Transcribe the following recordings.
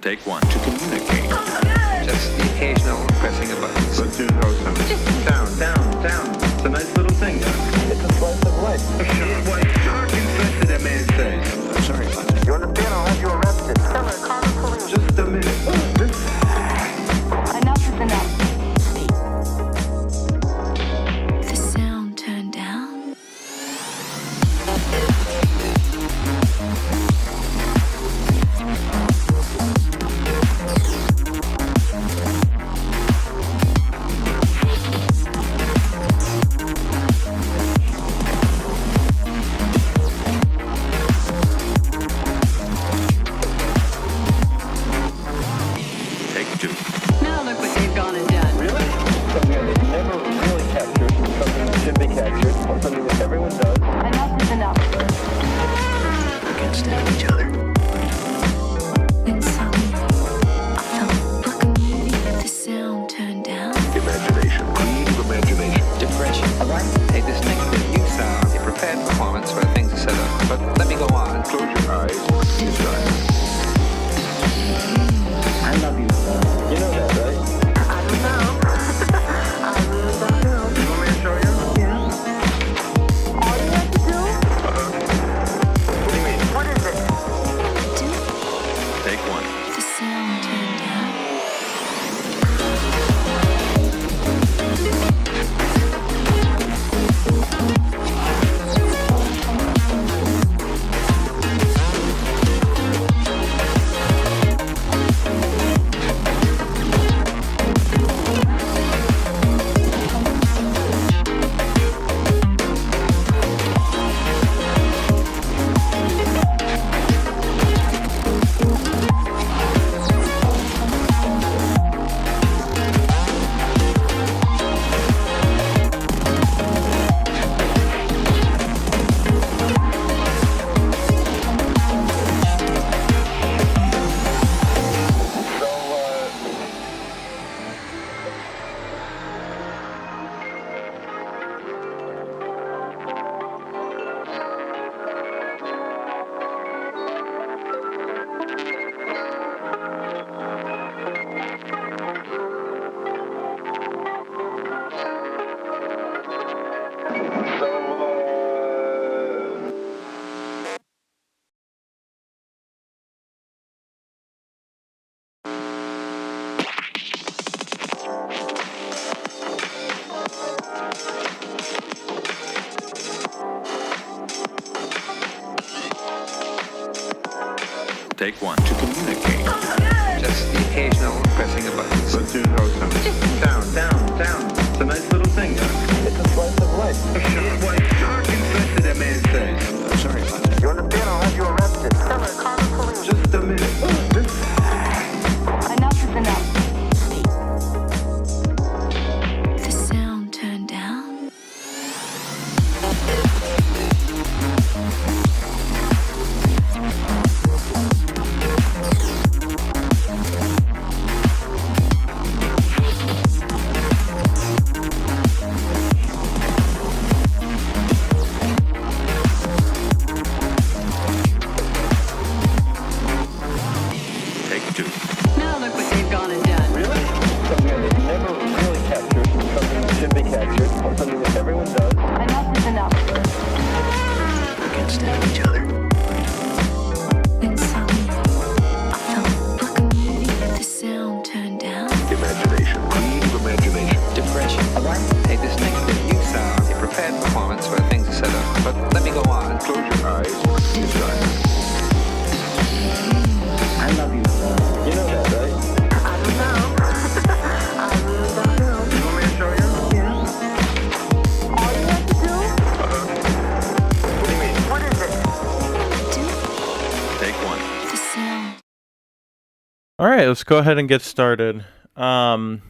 Take one. To communicate. Just the occasional pressing of buttons. Let's do it how it's down, down, down. It's a nice little thing, huh? It's a slice of life. What shark infested that man says? I'm sorry about that. You understand? I'll have you arrested. Summer, call the police. Just a minute. Enough is enough. The sound turned down. Take two. Now look what they've gone and done. Really? Something that they never really captured, something that should be captured, something that everyone does. Enough is enough. We can't stand each other. Then suddenly, I felt like a Midi. The sound turned down. Imagination. Creative imagination. Depression. Hey, this next bit you sound a prepared performance where things are set up. But let me go on. Close your eyes. Inside. I love you, son. You know that, right? I don't know. I really don't know. You want me to show you? Yeah. All you have to do? What do you mean? What is it? Do Take one. the sound turned down. Take one. To communicate. Just the occasional pressing of buttons. Let's do it how it's down, down, down. It's a nice little thing, huh? It's a slice of life. What shark infested that man says? I'm sorry about that. You understand? I'll have you arrested. Summer, call the police. Just a minute. Enough is enough. The sound turned down. Take two. Now look what they've gone and done. Really? Something that they never really captured, something that should be captured, something that everyone does. Enough is enough. We can't stand each other. Then suddenly, I felt like a Midi. The sound turned down. Imagination. Creative imagination. Depression. Hey, this next bit you sound a prepared performance where things are set up. But let me go on. Close your eyes. Inside. I love you, son. You know that, right? I don't know. I really don't know. You want me to show you? Yeah. All you have to do? What do you mean? What is it? Do Take one. the sound. All right, let's go ahead and get started. In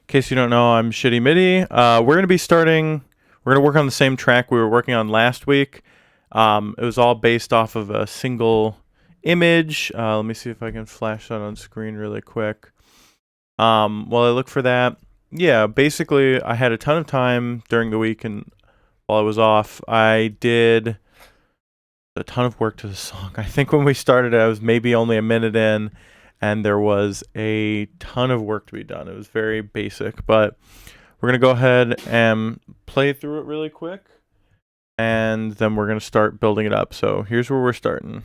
case you don't know, I'm Shidi Midi. We're going to be starting, we're going to work on the same track we were working on last week. It was all based off of a single image. Let me see if I can flash that on screen really quick. While I look for that, yeah, basically I had a ton of time during the week, and while I was off, I did a ton of work to the song. I think when we started it, I was maybe only a minute in, and there was a ton of work to be done. It was very basic, but we're going to go ahead and play through it really quick, and then we're going to start building it up. So here's where we're starting.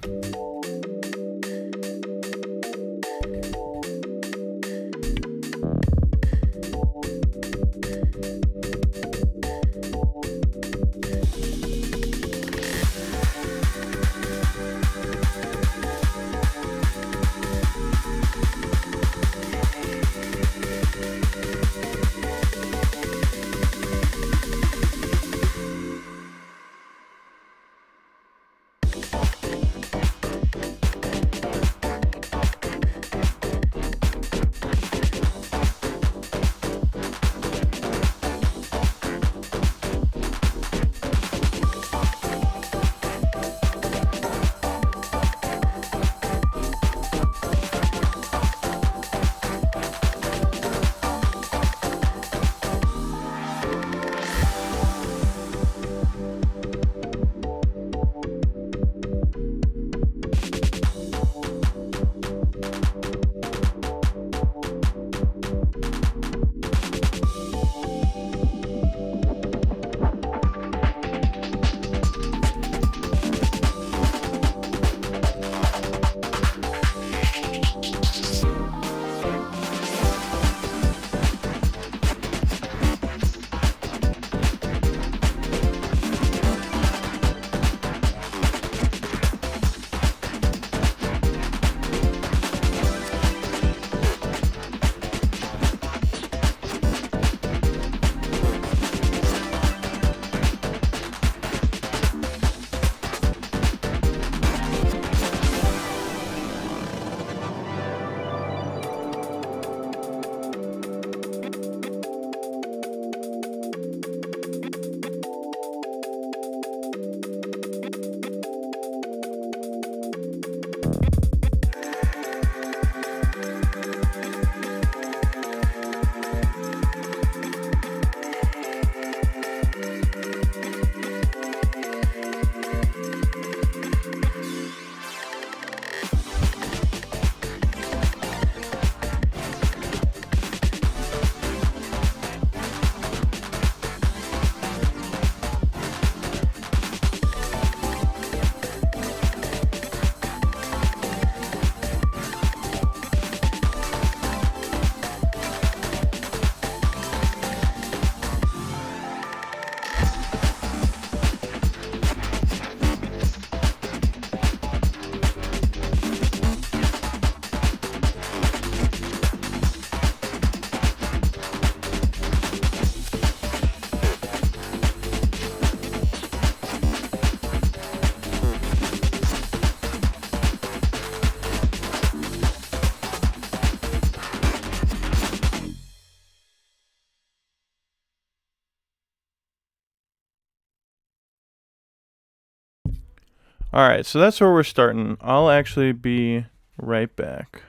All right, so that's where we're starting. I'll actually be right back.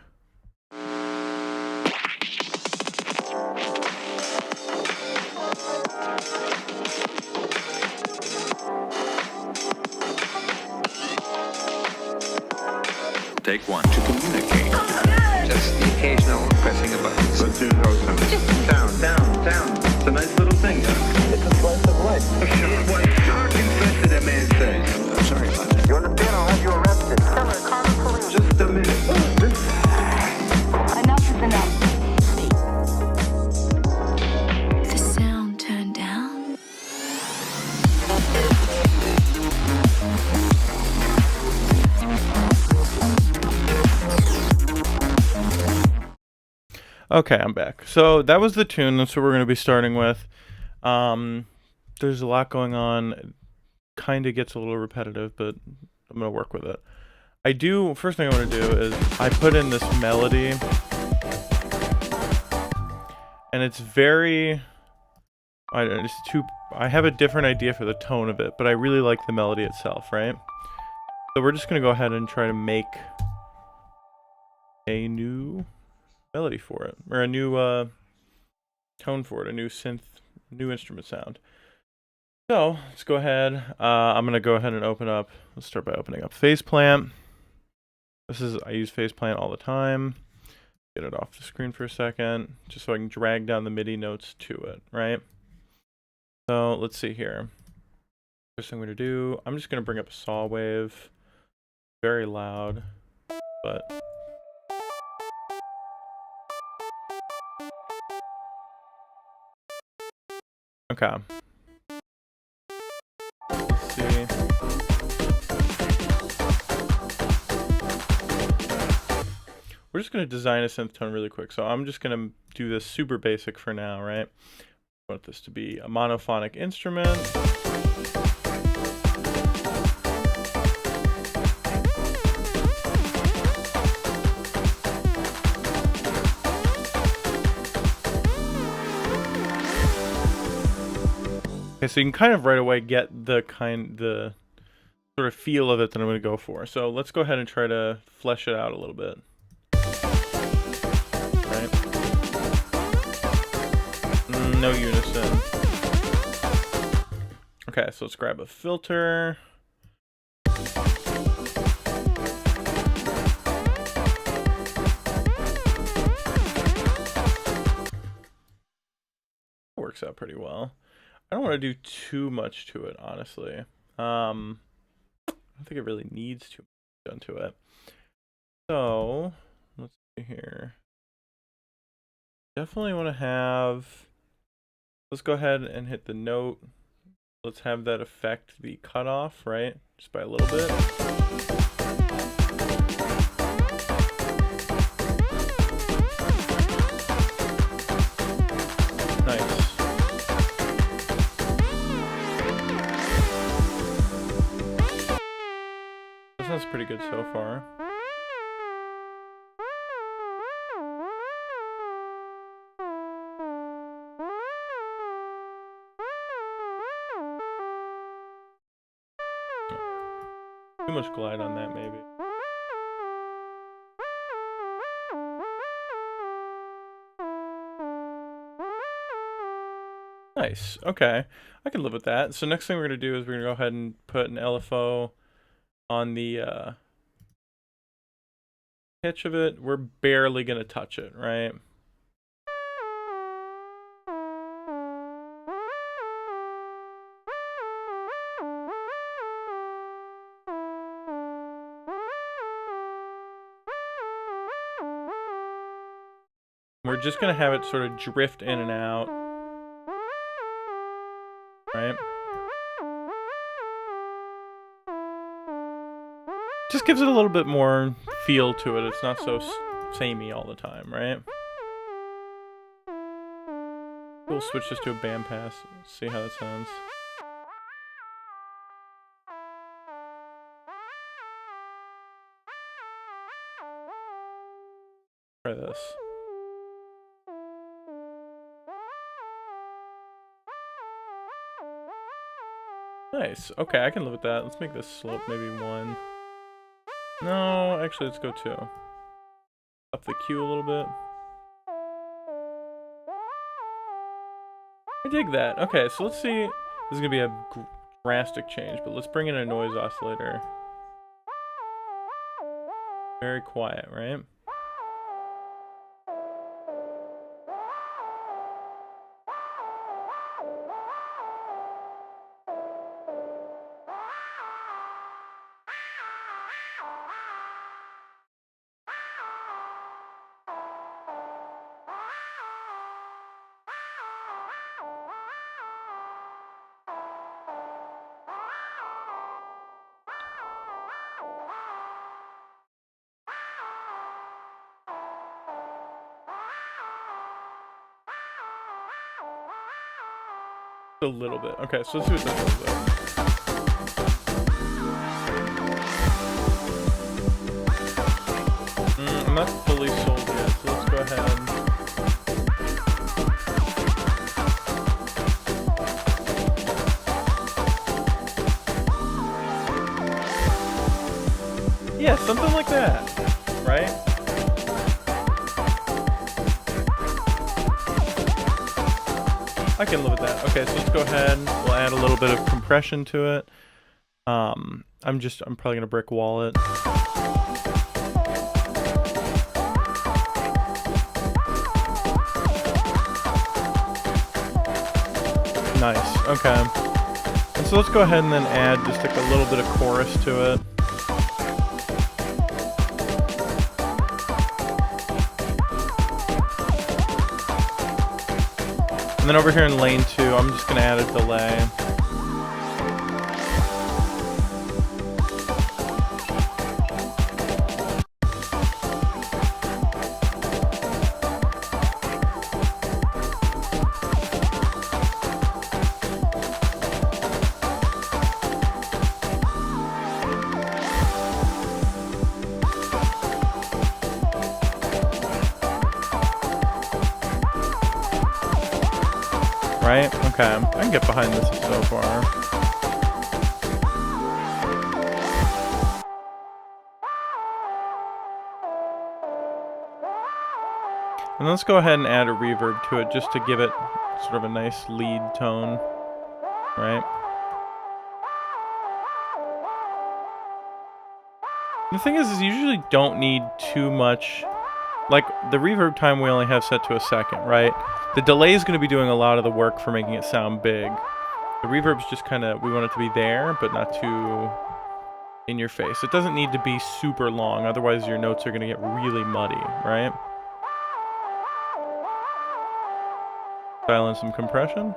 Take one. To communicate. Just the occasional pressing of buttons. Let's do it. Down. It's a nice little thing, huh? It's a slice of life. What shark infested that man say? I'm sorry about that. You understand? I'll have you arrested. Just a minute. Enough is enough. The sound turned down. Okay, I'm back. So that was the tune. That's what we're going to be starting with. There's a lot going on. Kind of gets a little repetitive, but I'm going to work with it. First thing I want to do is I put in this melody. And it's very... I have a different idea for the tone of it, but I really like the melody itself, right? So we're just going to go ahead and try to make a new melody for it, or a new tone for it, a new synth, new instrument sound. So let's go ahead. I'm gonna go ahead and let's start by opening up Faceplant. I use Faceplant all the time. get it off the screen for a second, just so I can drag down the MIDI notes to it, right? So let's see here. First thing I'm going to do, I'm just going to bring up a saw wave. Very loud, but... Okay. Let's see. We're just going to design a synth tone really quick. So I'm just going to do this super basic for now, right? I want this to be a monophonic instrument. Okay, so you can kind of right away get the sort of feel of it that I'm going to go for. So let's go ahead and try to flesh it out a little bit. Right? No unison. Okay, so let's grab a filter. Works out pretty well. I don't want to do too much to it, honestly. I don't think it really needs too much done to it. So, let's see here. Definitely want to have... Let's go ahead and hit the note. Let's have that affect the cutoff, right? Just by a little bit. Nice. That sounds pretty good so far. Too much glide on that, maybe. Nice. Okay. I can live with that. So next thing we're going to do is we're going to go ahead and put an LFO on the pitch of it. We're barely going to touch it, right? We're just going to have it sort of drift in and out. Right? Just gives it a little bit more feel to it. It's not so samey all the time, right? We'll switch this to a band pass. See how that sounds. Try this. Nice. Okay, I can live with that. Let's make this slope maybe 1. No, actually, let's go 2. Up the Q a little bit. I dig that. Okay, so let's see. This is going to be a drastic change, but let's bring in a noise oscillator. Very quiet, right? A little bit. Okay, so let's do it this way. I'm not fully sold yet, so let's go ahead. Yeah, something like that, right? I can live with that. Okay, so let's go ahead. We'll add a little bit of compression to it. I'm probably gonna brick wall it. Nice. Okay. And so let's go ahead and then add just like a little bit of chorus to it. And then over here in lane 2, I'm just going to add a delay. Right? Okay. I can get behind this so far. And let's go ahead and add a reverb to it just to give it sort of a nice lead tone. Right? The thing is you usually don't need too much. Like, the reverb time we only have set to a second, right? The delay is going to be doing a lot of the work for making it sound big. The reverb's just kind of, we want it to be there, but not too in your face. It doesn't need to be super long, otherwise your notes are going to get really muddy, right? Dial in some compression.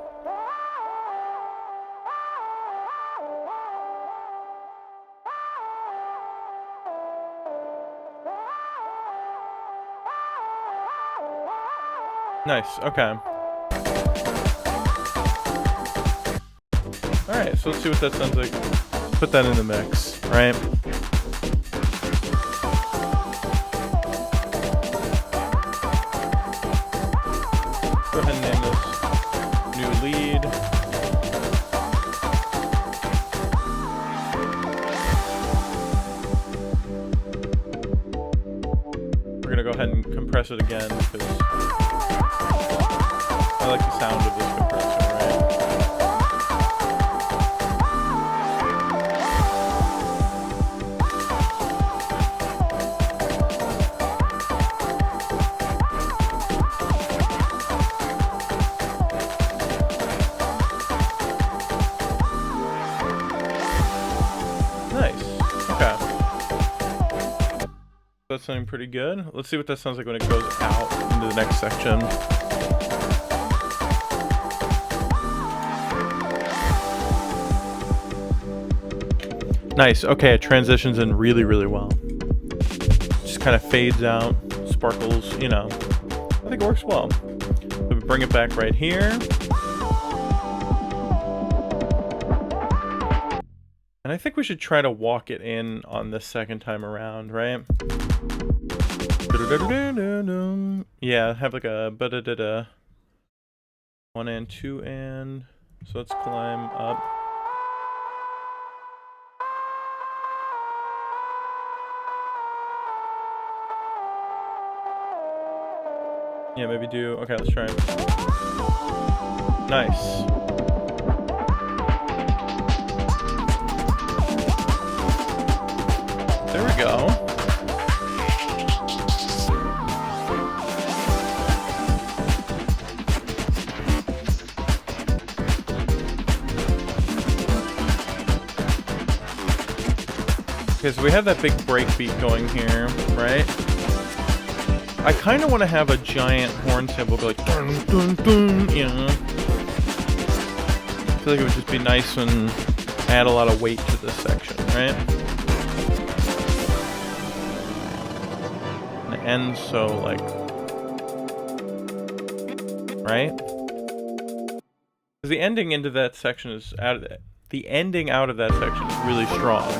Nice, okay. Alright, so let's see what that sounds like. Put that in the mix, right? Go ahead and name this new lead. We're gonna go ahead and compress it again because I like the sound of this compression, right? Nice. Okay. That's sounding pretty good. Let's see what that sounds like when it goes out into the next section. Nice. Okay, it transitions in really, really well. Just kind of fades out, sparkles, you know. I think it works well. So we bring it back right here. And I think we should try to walk it in on the second time around, right? Yeah, have like a ba-da-da-da. 1 and 2 and. So let's climb up. Yeah, maybe do. Okay, let's try. Nice. There we go. Okay, so we have that big break beat going here, right? I kind of want to have a giant horn sample go like dun dun dun, you know. I feel like it would just be nice and add a lot of weight to this section, right? And it ends so like, right? Because the ending into that section is out of that. The ending out of that section is really strong.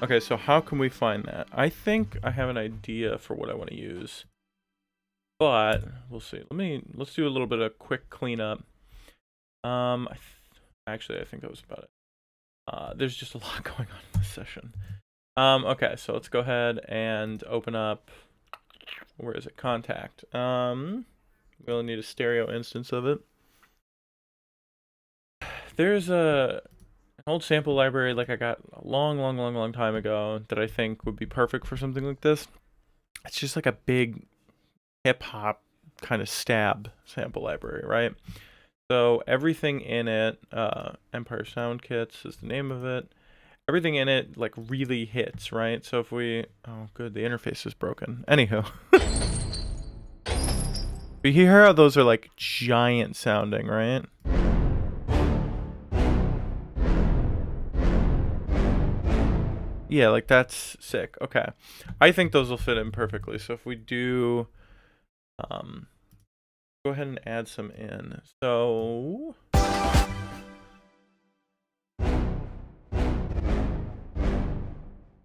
Okay, so how can we find that? I think I have an idea for what I want to use, but we'll see. Let's do a little bit of quick cleanup. Actually, I think that was about it. There's just a lot going on in this session. Okay, so let's go ahead and open up. Where is it? Contact. We only need a stereo instance of it. There's an old sample library like I got a long time ago that I think would be perfect for something like this. it's just like a big hip hop kind of stab sample library, right? So everything in it, Empire Sound Kits is the name of it. Everything in it like really hits, right? So if we, oh good, the interface is broken. Anywho, but you hear how those are like giant sounding, right? Yeah, like that's sick. Okay. I think those will fit in perfectly. So if we do go ahead and add some in. So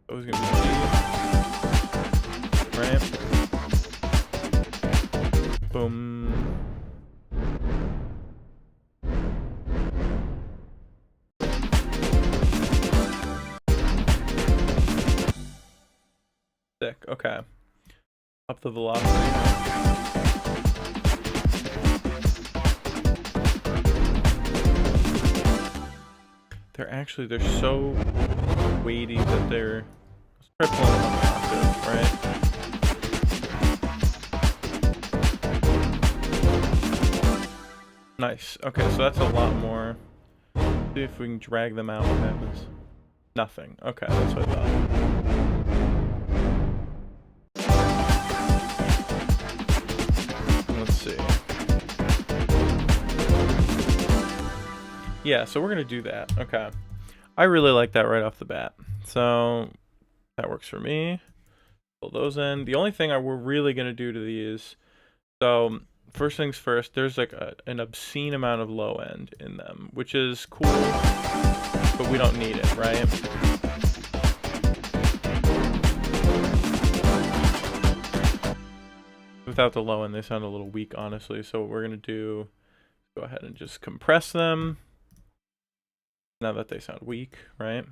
always gonna be G, right? Boom. Sick. Okay. Up the velocity. They're so weighty that they're. Let's try pulling them up the octave, right? Nice. Okay, so that's a lot more. See if we can drag them out. What happens? Nothing. Okay, that's what I thought. Let's see. Yeah, so we're gonna do that. Okay. I really like that right off the bat. So that works for me. Pull those in. The only thing we're really gonna do to these, so first things first, there's like an obscene amount of low end in them, which is cool, but we don't need it, right? Without the low end, they sound a little weak, honestly. So what we're gonna do, go ahead and just compress them. Now that they sound weak, right?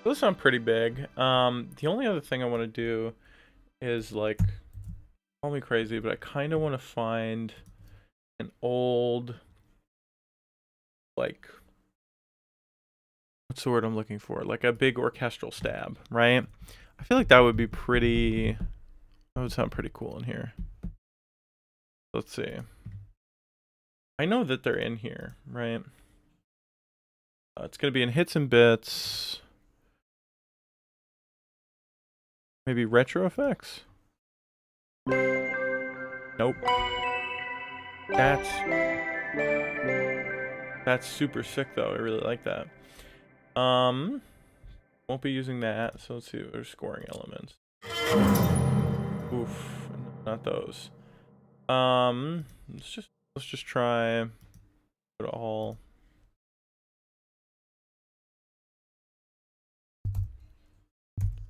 Those sound pretty big. The only other thing I want to do is like, call me crazy, but I kind of want to find an old, like, what's the word I'm looking for? Like a big orchestral stab, right? I feel like that would be pretty. That would sound pretty cool in here. Let's see. I know that they're in here, right? It's going to be in hits and bits. Maybe retro effects? Nope. That's super sick though. I really like that. Won't be using that. So let's see. There's scoring elements. Oof, not those. Let's just try put it all.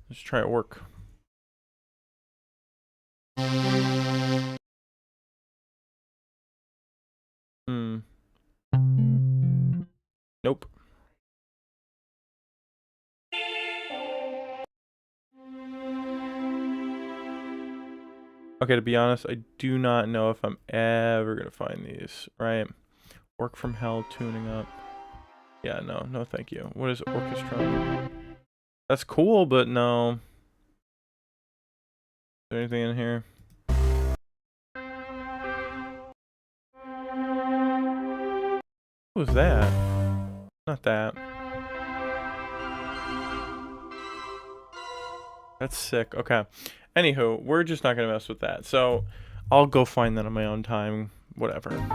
Let's try it work. Nope. Okay, to be honest, I do not know if I'm ever gonna find these, right? Work from hell, tuning up. Yeah, no, thank you. What is orchestra? That's cool, but no. Is there anything in here? What was that? Not that. That's sick. Okay. Anywho, we're just not gonna mess with that. So I'll go find that on my own time. Whatever.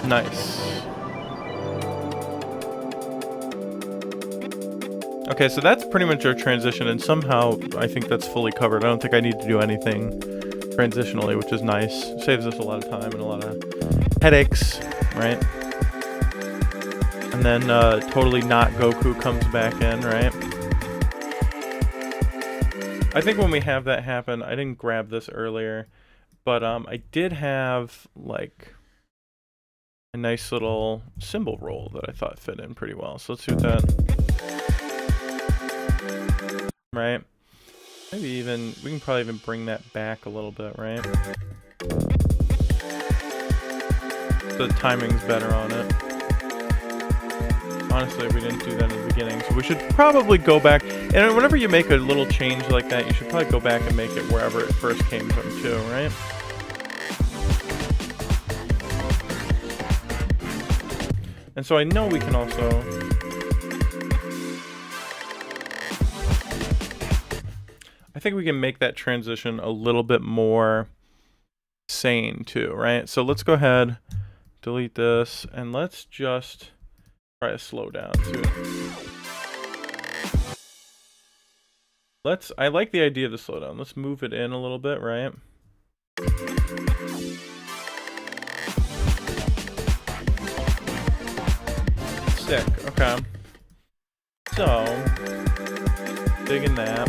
Nice. Okay, so that's pretty much our transition, and somehow I think that's fully covered. I don't think I need to do anything transitionally, which is nice. Saves us a lot of time and a lot of headaches, right? And then totally not Goku comes back in, right? I think when we have that happen, I didn't grab this earlier, but I did have like a nice little symbol roll that I thought fit in pretty well. So let's do that. Right? Maybe even, we can probably even bring that back a little bit, right? The timing's better on it. Honestly, we didn't do that in the beginning, so we should probably go back. And whenever you make a little change like that, you should probably go back and make it wherever it first came from too, right? And so I know we can also... I think we can make that transition a little bit more sane too, right? So let's go ahead, delete this, and let's just try to slow down too. I like the idea of the slowdown. Let's move it in a little bit, right? Sick, okay. So, digging that.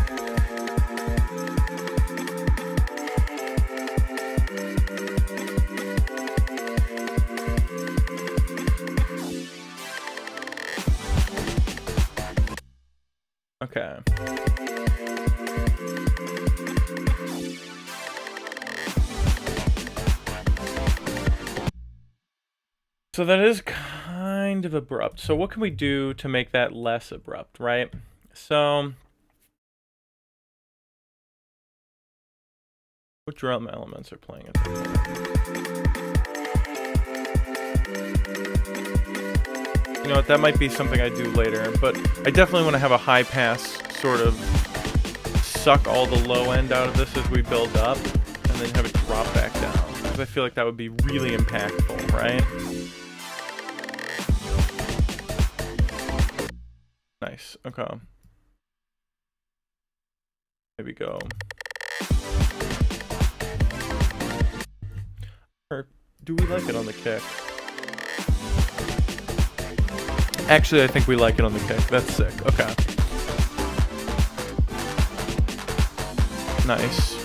Okay. So that is kind of abrupt. So what can we do to make that less abrupt, right? So what drum elements are playing at the moment? You know what, that might be something I do later, but I definitely want to have a high pass sort of suck all the low end out of this as we build up, and then have it drop back down. Because I feel like that would be really impactful, right? Nice, okay. Maybe go. Or do we like it on the kick? Actually, I think we like it on the kick. That's sick. Okay. Nice.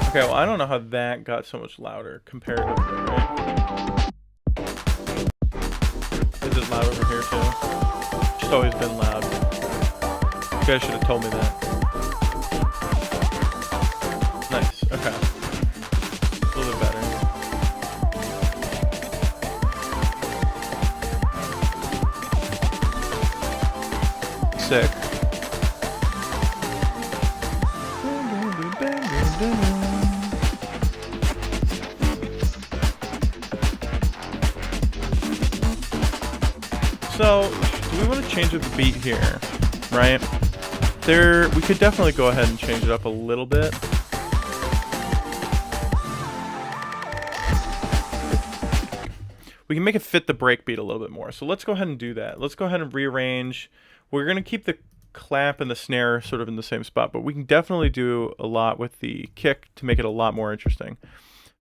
Okay, well, I don't know how that got so much louder comparatively, right? Is it loud over here, too? It's always been loud. You guys should have told me that. Nice, okay. A little bit better. Sick. So, do we want to change up the beat here, right? We could definitely go ahead and change it up a little bit. We can make it fit the breakbeat a little bit more. So let's go ahead and do that. Let's go ahead and rearrange. We're going to keep the clap and the snare sort of in the same spot, but we can definitely do a lot with the kick to make it a lot more interesting.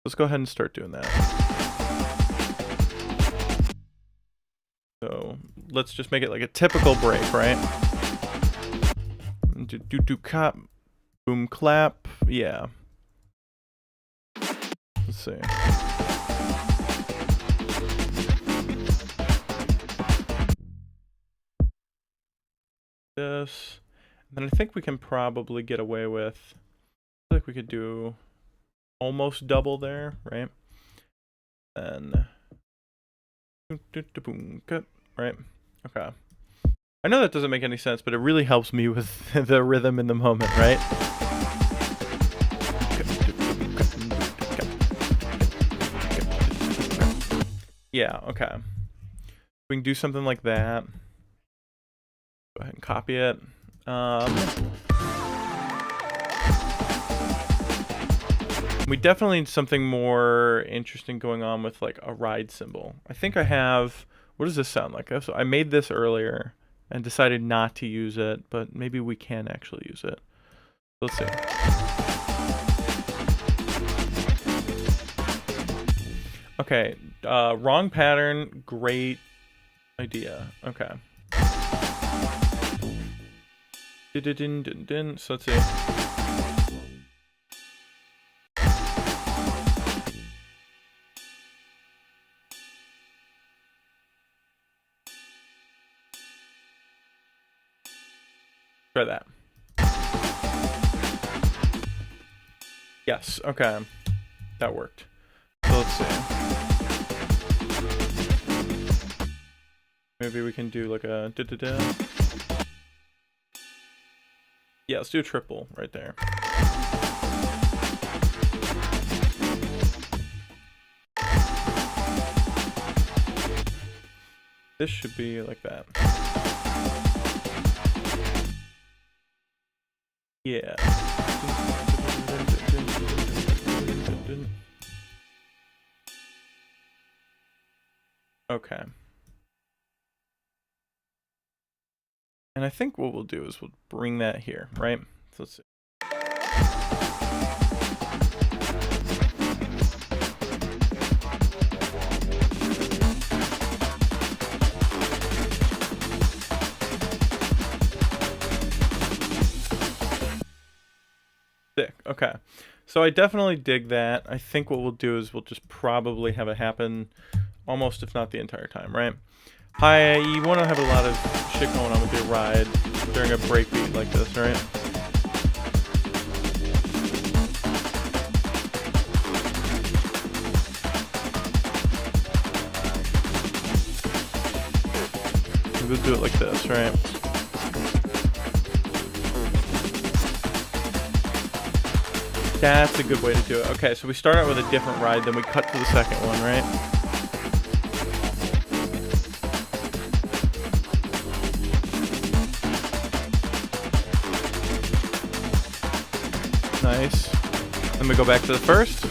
Let's go ahead and start doing that. So let's just make it like a typical break, right? Do cop, boom, clap, yeah. Let's see. This, and then I think we can probably get away with, I feel like we could do almost double there, right? And boom, cut, right? Okay. I know that doesn't make any sense, but it really helps me with the rhythm in the moment, right? Yeah, okay. We can do something like that. Go ahead and copy it. We definitely need something more interesting going on with like a ride cymbal. I think I have, what does this sound like? So I made this earlier and decided not to use it, but maybe we can actually use it. Let's see. Okay, wrong pattern, great idea. Okay. So let's see. Try that. Yes, okay. That worked. So let's see. Maybe we can do like a da-da-da. Yeah, let's do a triple right there. This should be like that. Yeah. Okay. And I think what we'll do is we'll bring that here, right? So let's see. Sick. Okay. So I definitely dig that. I think what we'll do is we'll just probably have it happen almost, if not the entire time, right? Hi, you want to have a lot of shit going on with your ride during a breakbeat like this, right? We'll do it like this, right? That's a good way to do it. Okay, so we start out with a different ride, then we cut to the second one, right? Nice. Then we go back to the first.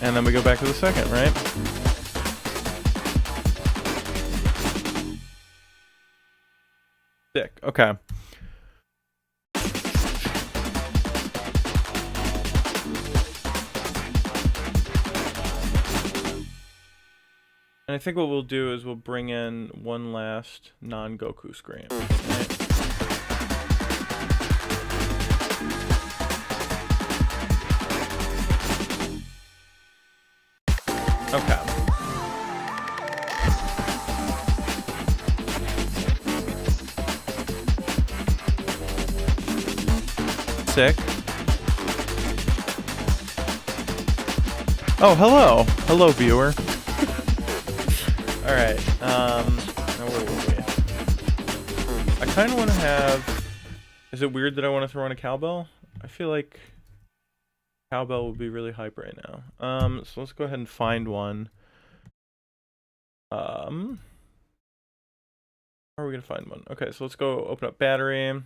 And then we go back to the second, right? Sick. Okay. And I think what we'll do is we'll bring in one last non-Goku scream. Right? Okay. Sick. Oh, hello. Hello, viewer. Alright, now where were we? I kind of want to have... Is it weird that I want to throw in a cowbell? I feel like cowbell would be really hype right now. So let's go ahead and find one. How are we going to find one? Okay, so let's go open up battery.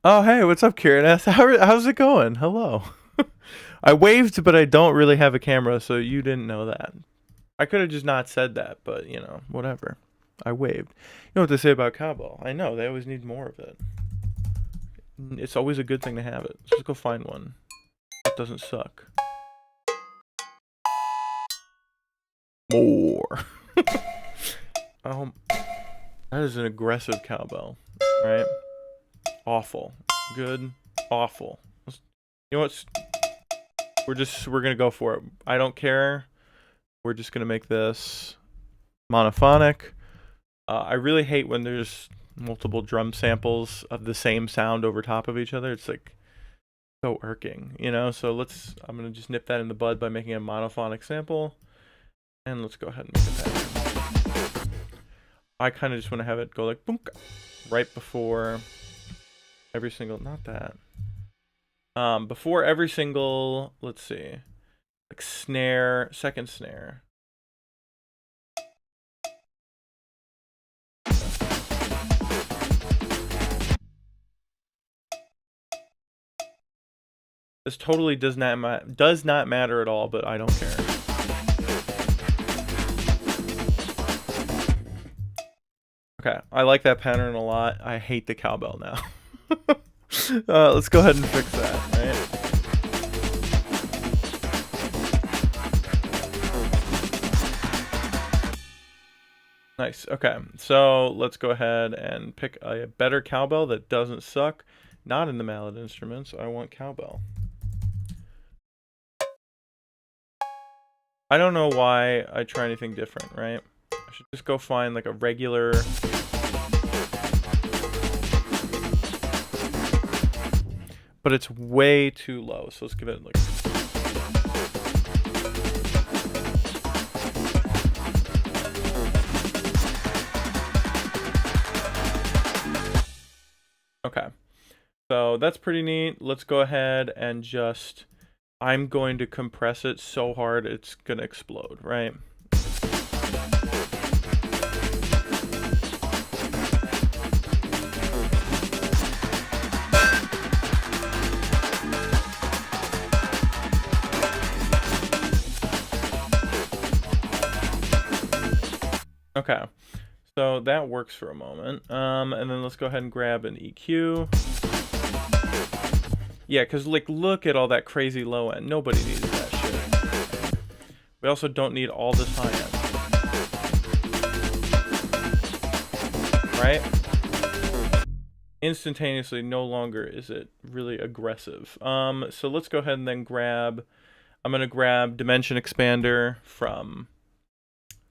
Oh, hey, what's up, Kieran? How's it going? Hello. I waved, but I don't really have a camera, so you didn't know that. I could have just not said that, but, you know, whatever. I waved. You know what they say about cowbell? I know, they always need more of it. It's always a good thing to have it. So let's go find one. It doesn't suck. More. That is an aggressive cowbell, right? Awful. Good. Awful. You know what? We're gonna go for it. I don't care. We're just gonna make this monophonic. I really hate when there's multiple drum samples of the same sound over top of each other. It's like so irking, you know? So I'm gonna just nip that in the bud by making a monophonic sample. And let's go ahead and make it happen. I kind of just want to have it go like boom, right before every single, not that. Before every single, let's see, like snare, second snare. This totally does not matter at all, but I don't care. Okay, I like that pattern a lot. I hate the cowbell now. Let's go ahead and fix that, right? Nice. Okay, so let's go ahead and pick a better cowbell that doesn't suck. Not in the mallet instruments. I want cowbell. I don't know why I try anything different, right? I should just go find like a regular... But it's way too low, so let's give it like... Okay, so that's pretty neat. Let's go ahead and just... I'm going to compress it so hard it's gonna explode, right? Okay, so that works for a moment. And then let's go ahead and grab an EQ. Yeah, because, like, look at all that crazy low end. Nobody needs that shit. We also don't need all this high end. Right? Instantaneously, no longer is it really aggressive. So let's go ahead and then grab... I'm going to grab Dimension Expander from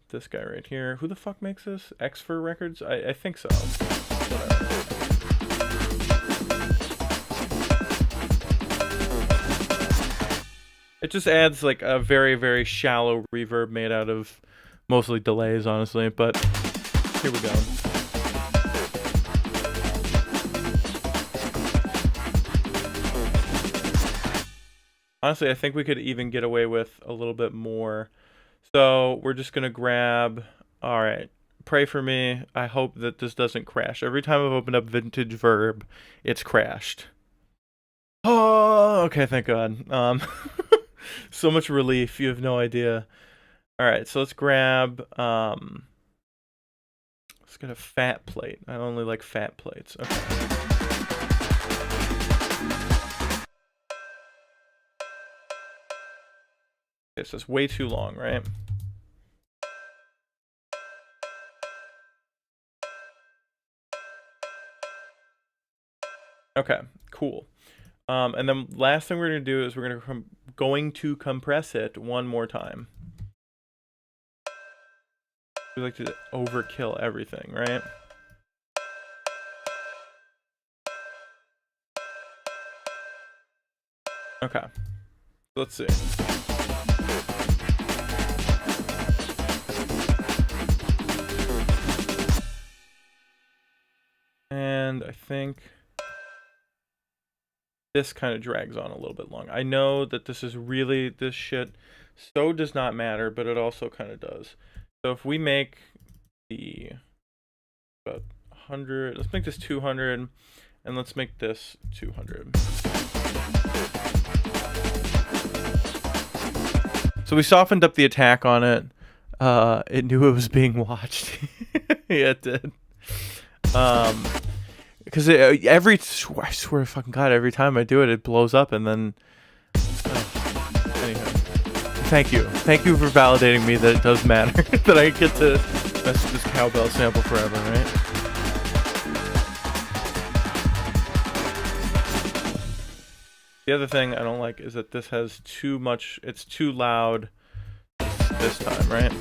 this guy right here. Who the fuck makes this? Xfer Records? I think so. Whatever. It just adds like a very, very shallow reverb made out of mostly delays, honestly, but here we go. Honestly, I think we could even get away with a little bit more. So we're just going to grab, all right, pray for me. I hope that this doesn't crash. Every time I've opened up Vintage Verb, it's crashed. Oh, okay, thank God. So much relief, you have no idea. All right, so let's grab, let's get a fat plate. I only like fat plates. Okay. This is way too long, right? Okay, cool. And then last thing we're going to do is we're going to compress it one more time. We like to overkill everything, right? Okay. Let's see. And I think this kind of drags on a little bit long. I know that this is really, this shit so does not matter, but it also kind of does. So if we make the about 100, let's make this 200, and let's make this 200. So we softened up the attack on it. It knew it was being watched. Yeah, it did. Because I swear to fucking God, every time I do it, it blows up, and then... Anyhow. Thank you for validating me that it does matter, that I get to mess with this cowbell sample forever, right? The other thing I don't like is that this has too much, it's too loud this time, right?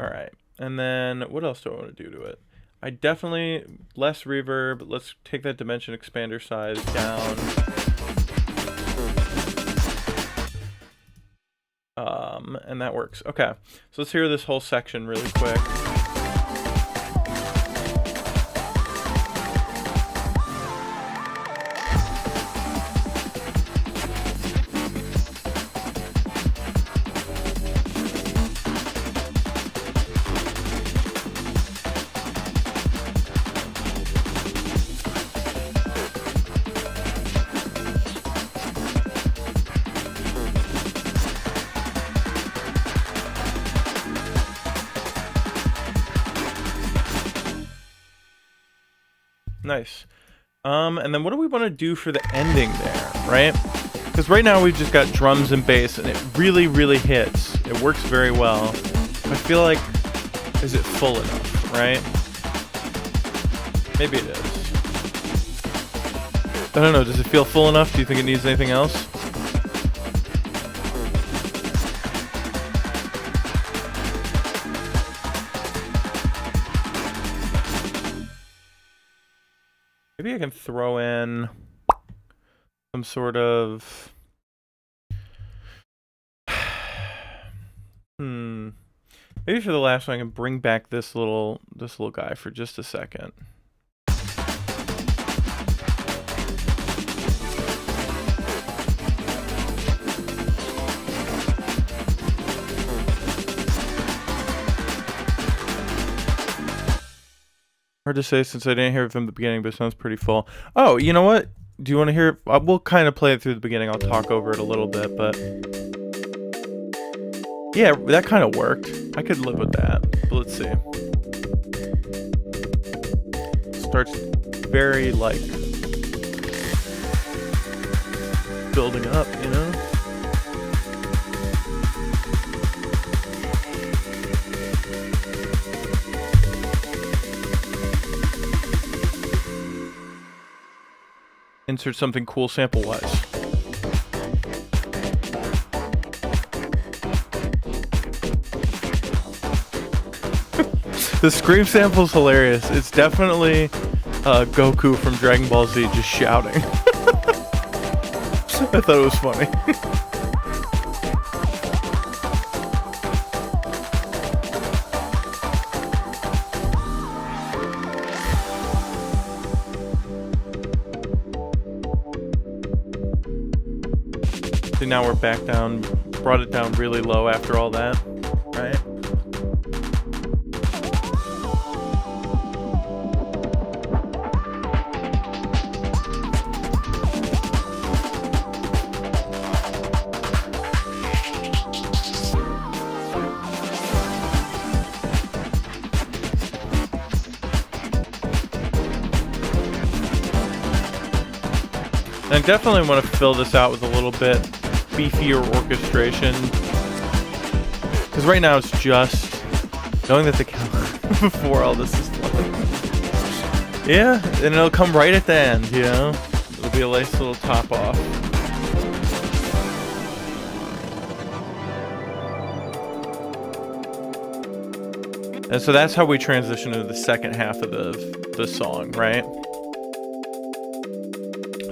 Alright. And then, what else do I want to do to it? I definitely, less reverb. Let's take that Dimension Expander size down. And that works. Okay, so let's hear this whole section really quick. Nice. And then what do we want to do for the ending there, right? Because right now we've just got drums and bass, and it really, really hits. It works very well. I feel like, is it full enough, right? Maybe it is. I don't know, does it feel full enough? Do you think it needs anything else? Maybe I can throw in some sort of... Maybe for the last one I can bring back this little guy for just a second. Hard to say since I didn't hear it from the beginning, but it sounds pretty full. Oh, you know what? Do you want to hear it? We'll kind of play it through the beginning. I'll talk over it a little bit, but... yeah, that kind of worked. I could live with that. But let's see. Starts very, like... building up, you know? Insert something cool sample-wise. The scream sample's hilarious. It's definitely Goku from Dragon Ball Z just shouting. I thought it was funny. So now we're back down, brought it down really low after all that, right? I definitely want to fill this out with a little bit beefier orchestration, because right now it's just knowing that the before all this is done. Yeah, and it'll come right at the end, you know? It'll be a nice little top off. And so that's how we transition into the second half of the song, right?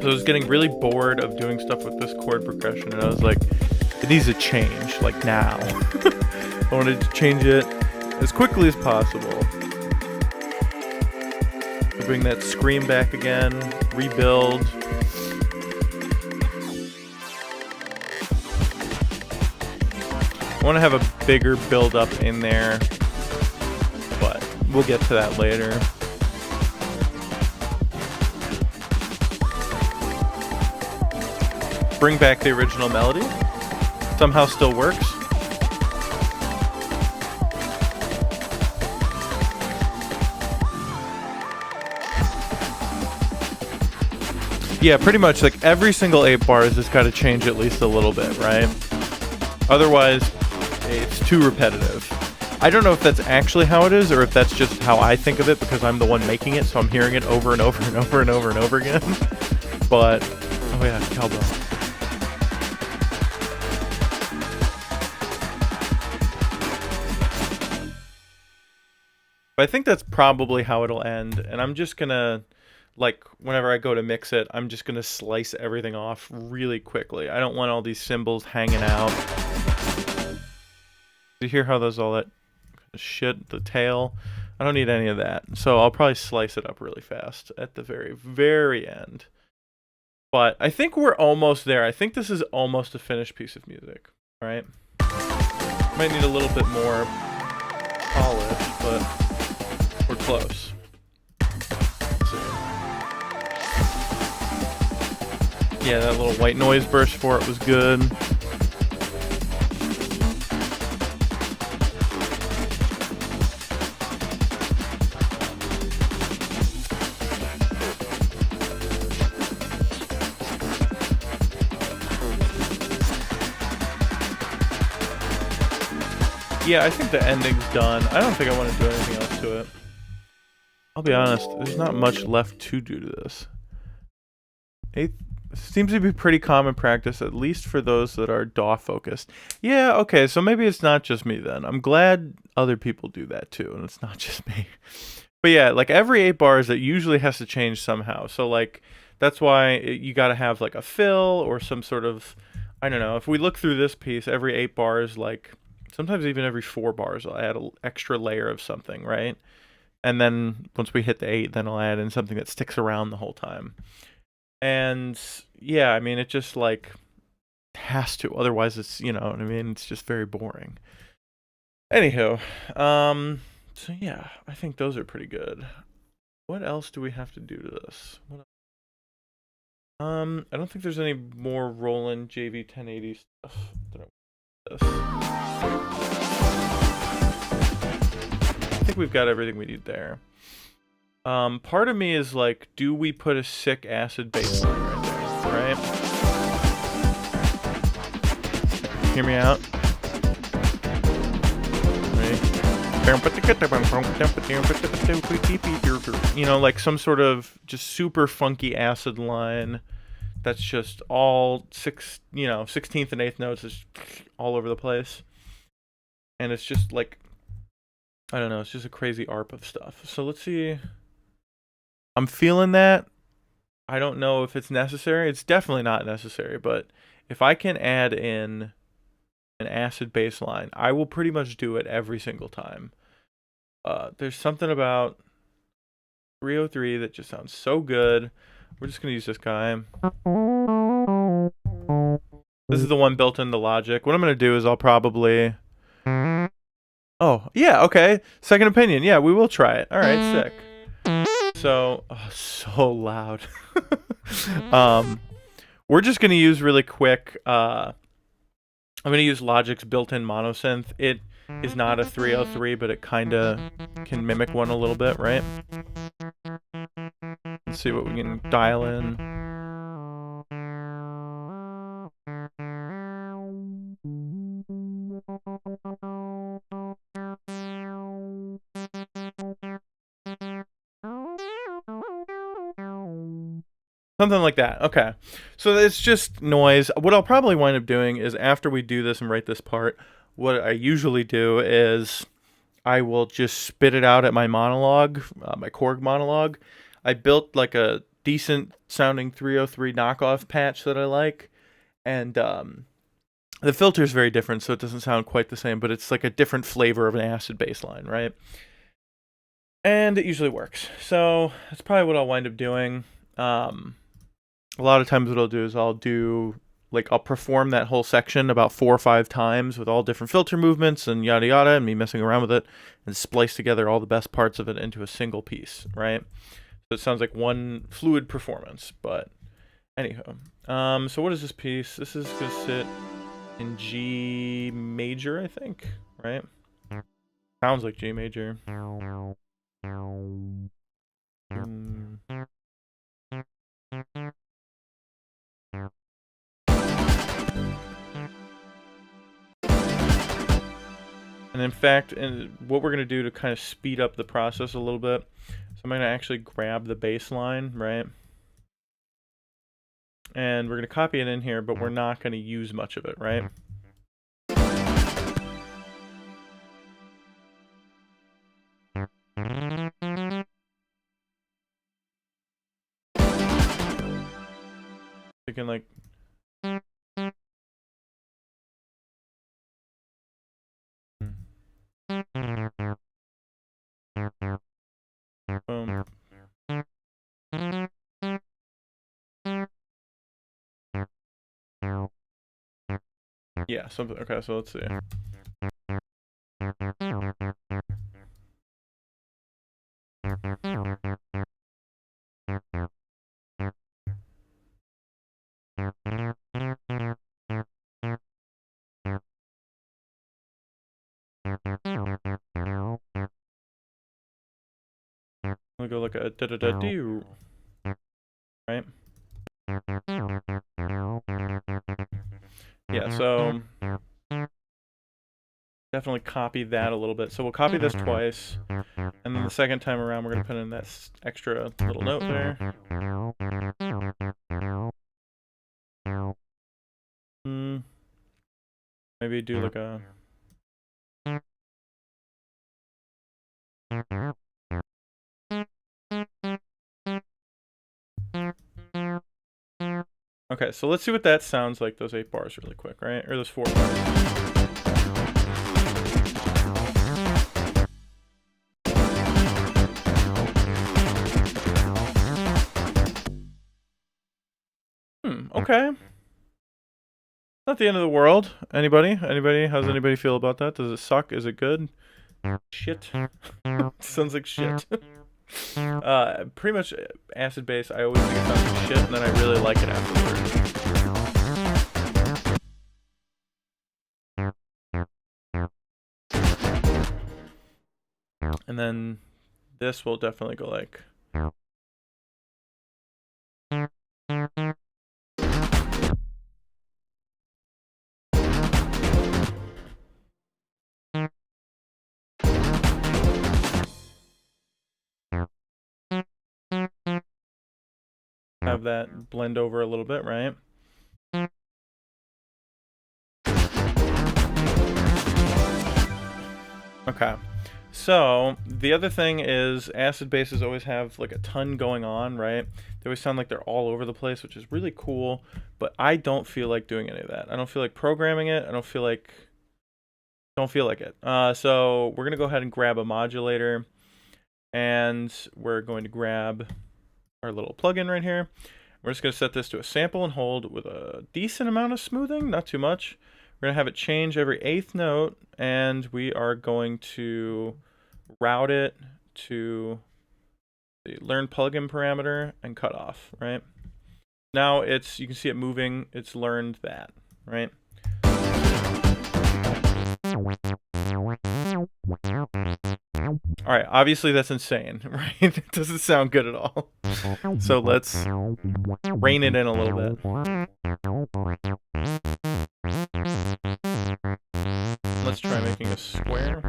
So I was getting really bored of doing stuff with this chord progression, and I was like, it needs to change, like now. I wanted to change it as quickly as possible. So bring that scream back again, rebuild. I want to have a bigger build up in there, but we'll get to that later. Bring back the original melody. Somehow still works. Yeah, pretty much like every single 8 bars has got to change at least a little bit, right? Otherwise, it's too repetitive. I don't know if that's actually how it is or if that's just how I think of it because I'm the one making it, so I'm hearing it over and over and over and over and over again. But, oh yeah, cowbell. But I think that's probably how it'll end, and I'm just gonna, like, whenever I go to mix it, I'm just gonna slice everything off really quickly. I don't want all these cymbals hanging out. You hear how there's all that shit, the tail? I don't need any of that, so I'll probably slice it up really fast at the very, very end. But I think we're almost there. I think this is almost a finished piece of music, right? Might need a little bit more polish, but we're close. Yeah, that little white noise burst for it was good. Yeah, I think the ending's done. I don't think I want to do anything else to it. I'll be honest, there's not much left to do to this. It seems to be pretty common practice, at least for those that are DAW focused. Yeah, okay, so maybe it's not just me then. I'm glad other people do that too, and it's not just me. But yeah, like every 8 bars, it usually has to change somehow. So like, that's why you got to have like a fill or some sort of, I don't know. If we look through this piece, every 8 bars, like sometimes even every 4 bars, I'll add an extra layer of something, right? And then once we hit the 8, then I'll add in something that sticks around the whole time. And yeah, I mean, it just like has to. Otherwise, it's, you know what I mean? It's just very boring. Anywho, so yeah, I think those are pretty good. What else do we have to do to this? I don't think there's any more Roland JV 1080 stuff that I think we've got everything we need there. Part of me is like, do we put a sick acid bass line right there, right? Hear me out. You know, like some sort of just super funky acid line that's just all 16th and 8th notes is all over the place. And it's just like, I don't know, it's just a crazy arp of stuff. So let's see. I'm feeling that. I don't know if it's necessary. It's definitely not necessary, but if I can add in an acid bass line, I will pretty much do it every single time. There's something about 303 that just sounds so good. We're just gonna use this guy. This is the one built into Logic. What I'm gonna do is I'll probably, oh yeah, okay, second opinion. Yeah, we will try it. All right, sick. So, so loud. We're just gonna use really quick. I'm gonna use Logic's built-in monosynth. It is not a 303, but it kind of can mimic one a little bit, right? Let's see what we can dial in. Something like that. Okay. So it's just noise. What I'll probably wind up doing is after we do this and write this part, what I usually do is I will just spit it out at my monologue, my Korg monologue. I built like a decent sounding 303 knockoff patch that I like. And the filter is very different, so it doesn't sound quite the same, but it's like a different flavor of an acid bass line, right? And it usually works. So that's probably what I'll wind up doing. A lot of times what I'll do is I'll perform that whole section about 4 or 5 times with all different filter movements and yada yada, and me messing around with it and splice together all the best parts of it into a single piece, right? So it sounds like one fluid performance, but anyhow. So what is this piece? This is going to sit in G major, I think, right? Sounds like G major. And in fact, what we're going to do to kind of speed up the process a little bit, so I'm going to actually grab the bass line, right? And we're going to copy it in here, but we're not going to use much of it, right? We can like... Boom. Yeah, something. Okay, so let's see. We'll go like a da-da-da-doo. Right? Yeah, so definitely copy that a little bit. So we'll copy this twice, and then the second time around, we're gonna put in that extra little note there. Maybe do like a. Okay, so let's see what that sounds like, those 8 bars really quick, right? Or those 4 bars. Okay. Not the end of the world. Anybody? Anybody? How's anybody feel about that? Does it suck? Is it good? Shit. Sounds like shit. Pretty much acid bass, I always think it sounds like shit, and then I really like it afterwards. And then this will definitely go like. Have that blend over a little bit, right? Okay. So the other thing is acid basses always have like a ton going on, right? They always sound like they're all over the place, which is really cool, but I don't feel like doing any of that. I don't feel like programming it. I don't feel like it. So we're gonna go ahead and grab a modulator, and we're going to grab our little plugin right here. We're just going to set this to a sample and hold with a decent amount of smoothing, not too much. We're going to have it change every 8th note, and we are going to route it to the learn plugin parameter and cut off, right? Now you can see it moving, it's learned that, right? Alright, obviously that's insane, right? It doesn't sound good at all. So let's rein it in a little bit. Let's try making a square.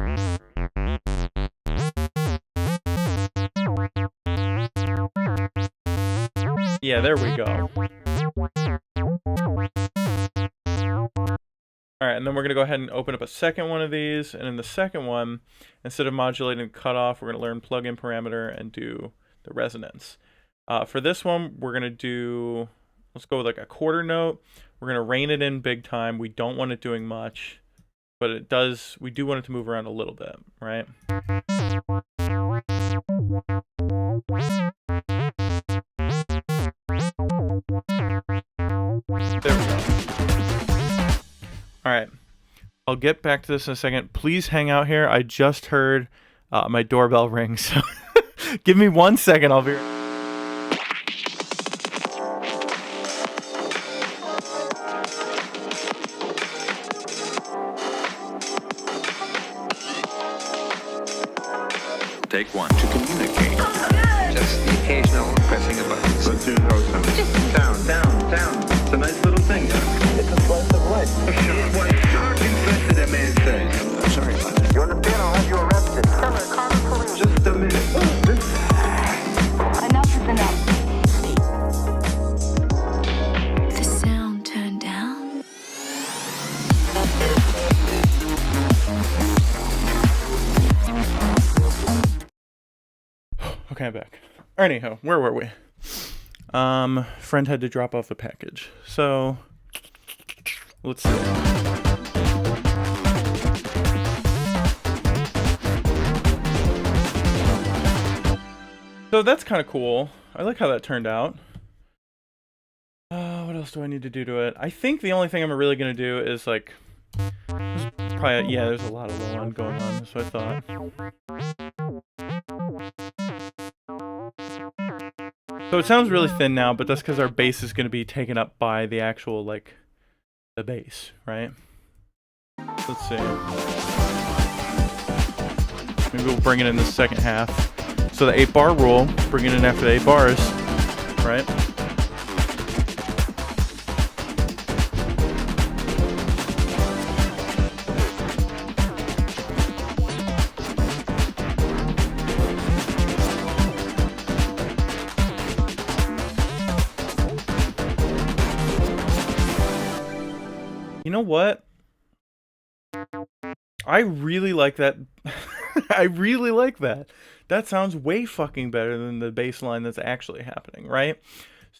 Yeah, there we go. Alright, and then we're going to go ahead and open up a second one of these, and in the second one, instead of modulating cutoff, we're going to learn plugin parameter and do the resonance. For this one, we're going to do, let's go with like a quarter note. We're going to rein it in big time. We don't want it doing much, but we do want it to move around a little bit, right? There we go. Alright, I'll get back to this in a second. Please hang out here. I just heard my doorbell ring, so give me 1 second, I'll be right back. Take 1 to communicate. Just the occasional pressing a button. Let's do those sounds. Down. It's a nice little thing. It's a slice of life. What shark infested that man says? I'm sorry about that. You understand? I'll have you arrested. Just a minute. Enough is enough. The sound turned down. Okay, I'm back. Anyhow, where were we? Friend had to drop off the package. So, let's see. So that's kind of cool. I like how that turned out. What else do I need to do to it? I think the only thing I'm really going to do is like... Probably, yeah, there's a lot of low end going on, that's what I thought. So it sounds really thin now, but that's because our bass is going to be taken up by the actual, like, the bass, right? Let's see. Maybe we'll bring it in the second half. So the 8-bar rule, bring it in after the 8 bars, right? You know what? I really like that. I really like that. That sounds way fucking better than the bass line that's actually happening, right?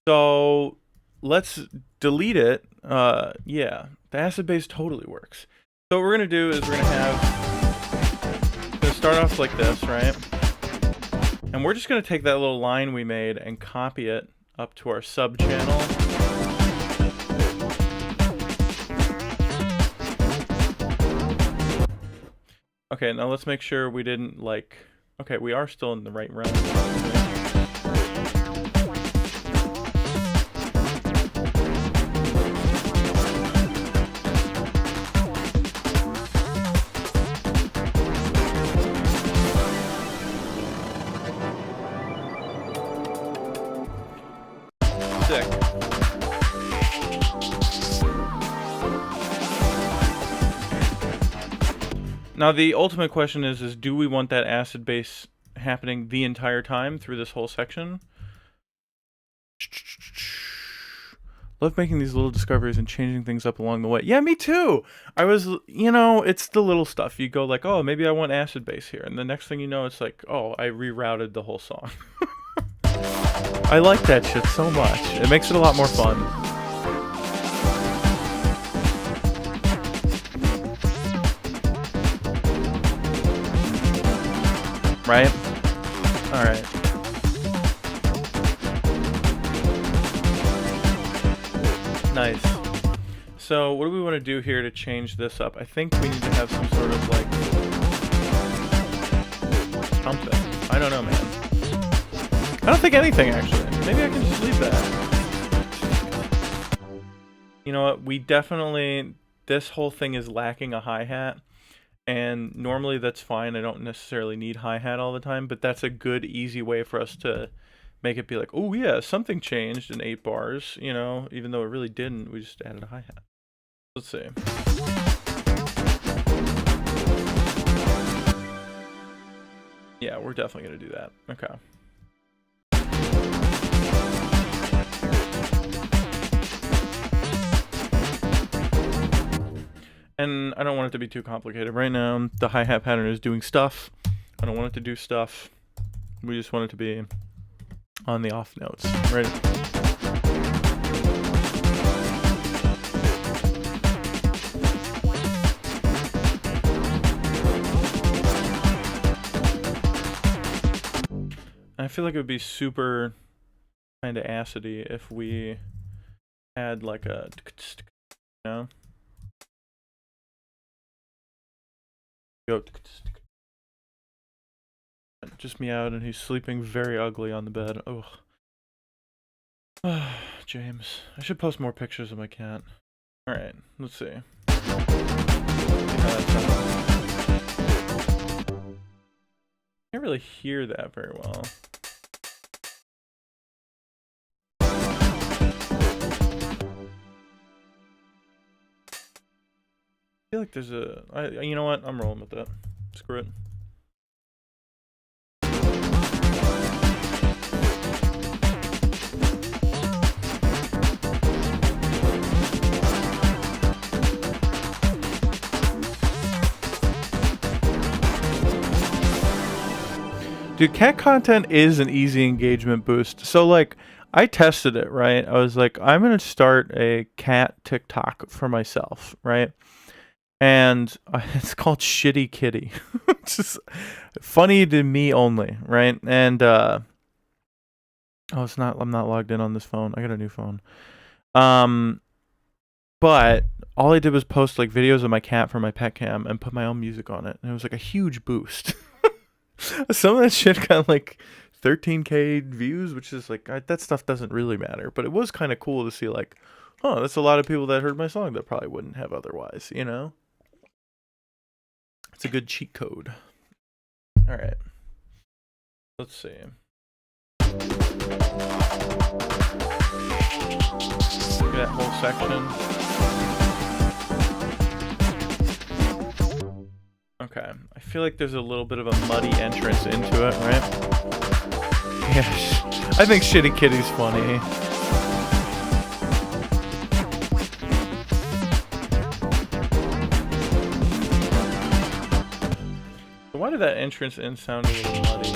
So let's delete it. Yeah, the acid bass totally works. So what we're gonna do is we're gonna start off like this, right? And we're just gonna take that little line we made and copy it up to our sub channel. Okay, now let's make sure we didn't like... Okay, we are still in the right realm. Sick. Now the ultimate question is do we want that acid bass happening the entire time through this whole section? Love making these little discoveries and changing things up along the way. Yeah, me too. I was, you know, it's the little stuff. You go like, oh, maybe I want acid bass here. And the next thing you know, it's like, oh, I rerouted the whole song. I like that shit so much. It makes it a lot more fun. Right? Alright. Nice. So, what do we want to do here to change this up? I think we need to have some sort of, like... something. I don't know, man. I don't think anything, actually. Maybe I can just leave that. You know what? We definitely... This whole thing is lacking a hi-hat. And normally that's fine. I don't necessarily need hi-hat all the time, but that's a good, easy way for us to make it be like, oh yeah, something changed in 8 bars, you know, even though it really didn't. We just added a hi-hat. Let's see. Yeah, we're definitely going to do that. Okay. And I don't want it to be too complicated. Right now, the hi-hat pattern is doing stuff. I don't want it to do stuff. We just want it to be on the off notes, right? I feel like it would be super kind of acidy if we had like a, you know? Go. Just meowed and he's sleeping very ugly on the bed. Oh. James. I should post more pictures of my cat. Alright, let's see. See how that sounds. Can't really hear that very well. I feel like there's a... you know what? I'm rolling with that. Screw it. Dude, cat content is an easy engagement boost. So, like, I tested it, right? I was like, I'm going to start a cat TikTok for myself, right? And it's called Shitty Kitty. It's just funny to me only, right? And oh, it's not. I'm not logged in on this phone. I got a new phone. But all I did was post like videos of my cat from my pet cam and put my own music on it, and it was like a huge boost. Some of that shit got like 13K views, which is like that stuff doesn't really matter. But it was kind of cool to see like, oh, that's a lot of people that heard my song that probably wouldn't have otherwise, you know? It's a good cheat code. All right. Let's see. Look at that whole section. Okay. I feel like there's a little bit of a muddy entrance into it, right? Yeah. I think Shitty Kitty's funny. did that entrance in sound a little muddy?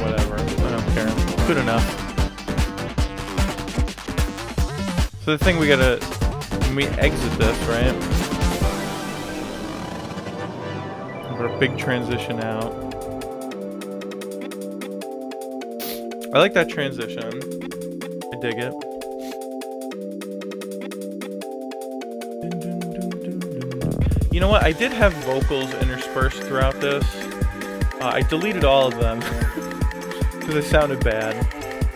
Whatever. I don't care. Good enough. So the thing we gotta... When we exit this, right? Put a big transition out. I like that transition. I dig it. You know what? I did have vocals interspersed throughout this. I deleted all of them because they sounded bad.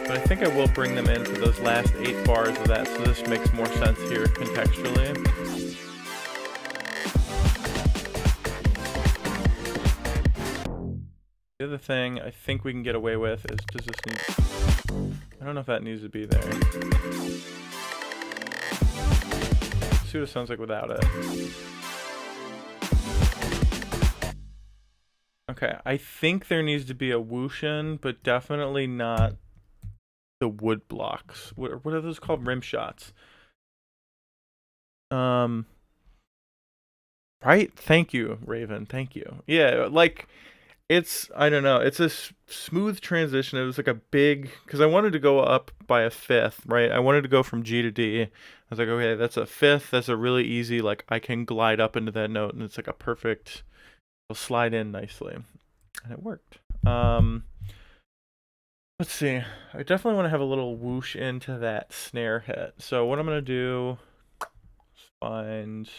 But I think I will bring them into those last 8 bars of that, so this makes more sense here contextually. The other thing I think we can get away with is, does this need... I don't know if that needs to be there. Let's see what it sounds like without it. Okay, I think there needs to be a whoosh in, but definitely not the wood blocks. What are those called? Rim shots. Right? Thank you, Raven. Thank you. Yeah, like, it's, I don't know, it's a smooth transition. It was like a big, because I wanted to go up by a 5th, right? I wanted to go from G to D. I was like, okay, that's a 5th. That's a really easy, like, I can glide up into that note, and it's like a perfect... Will slide in nicely, and it worked. Let's see. I definitely want to have a little whoosh into that snare hit. So what I'm gonna do is find.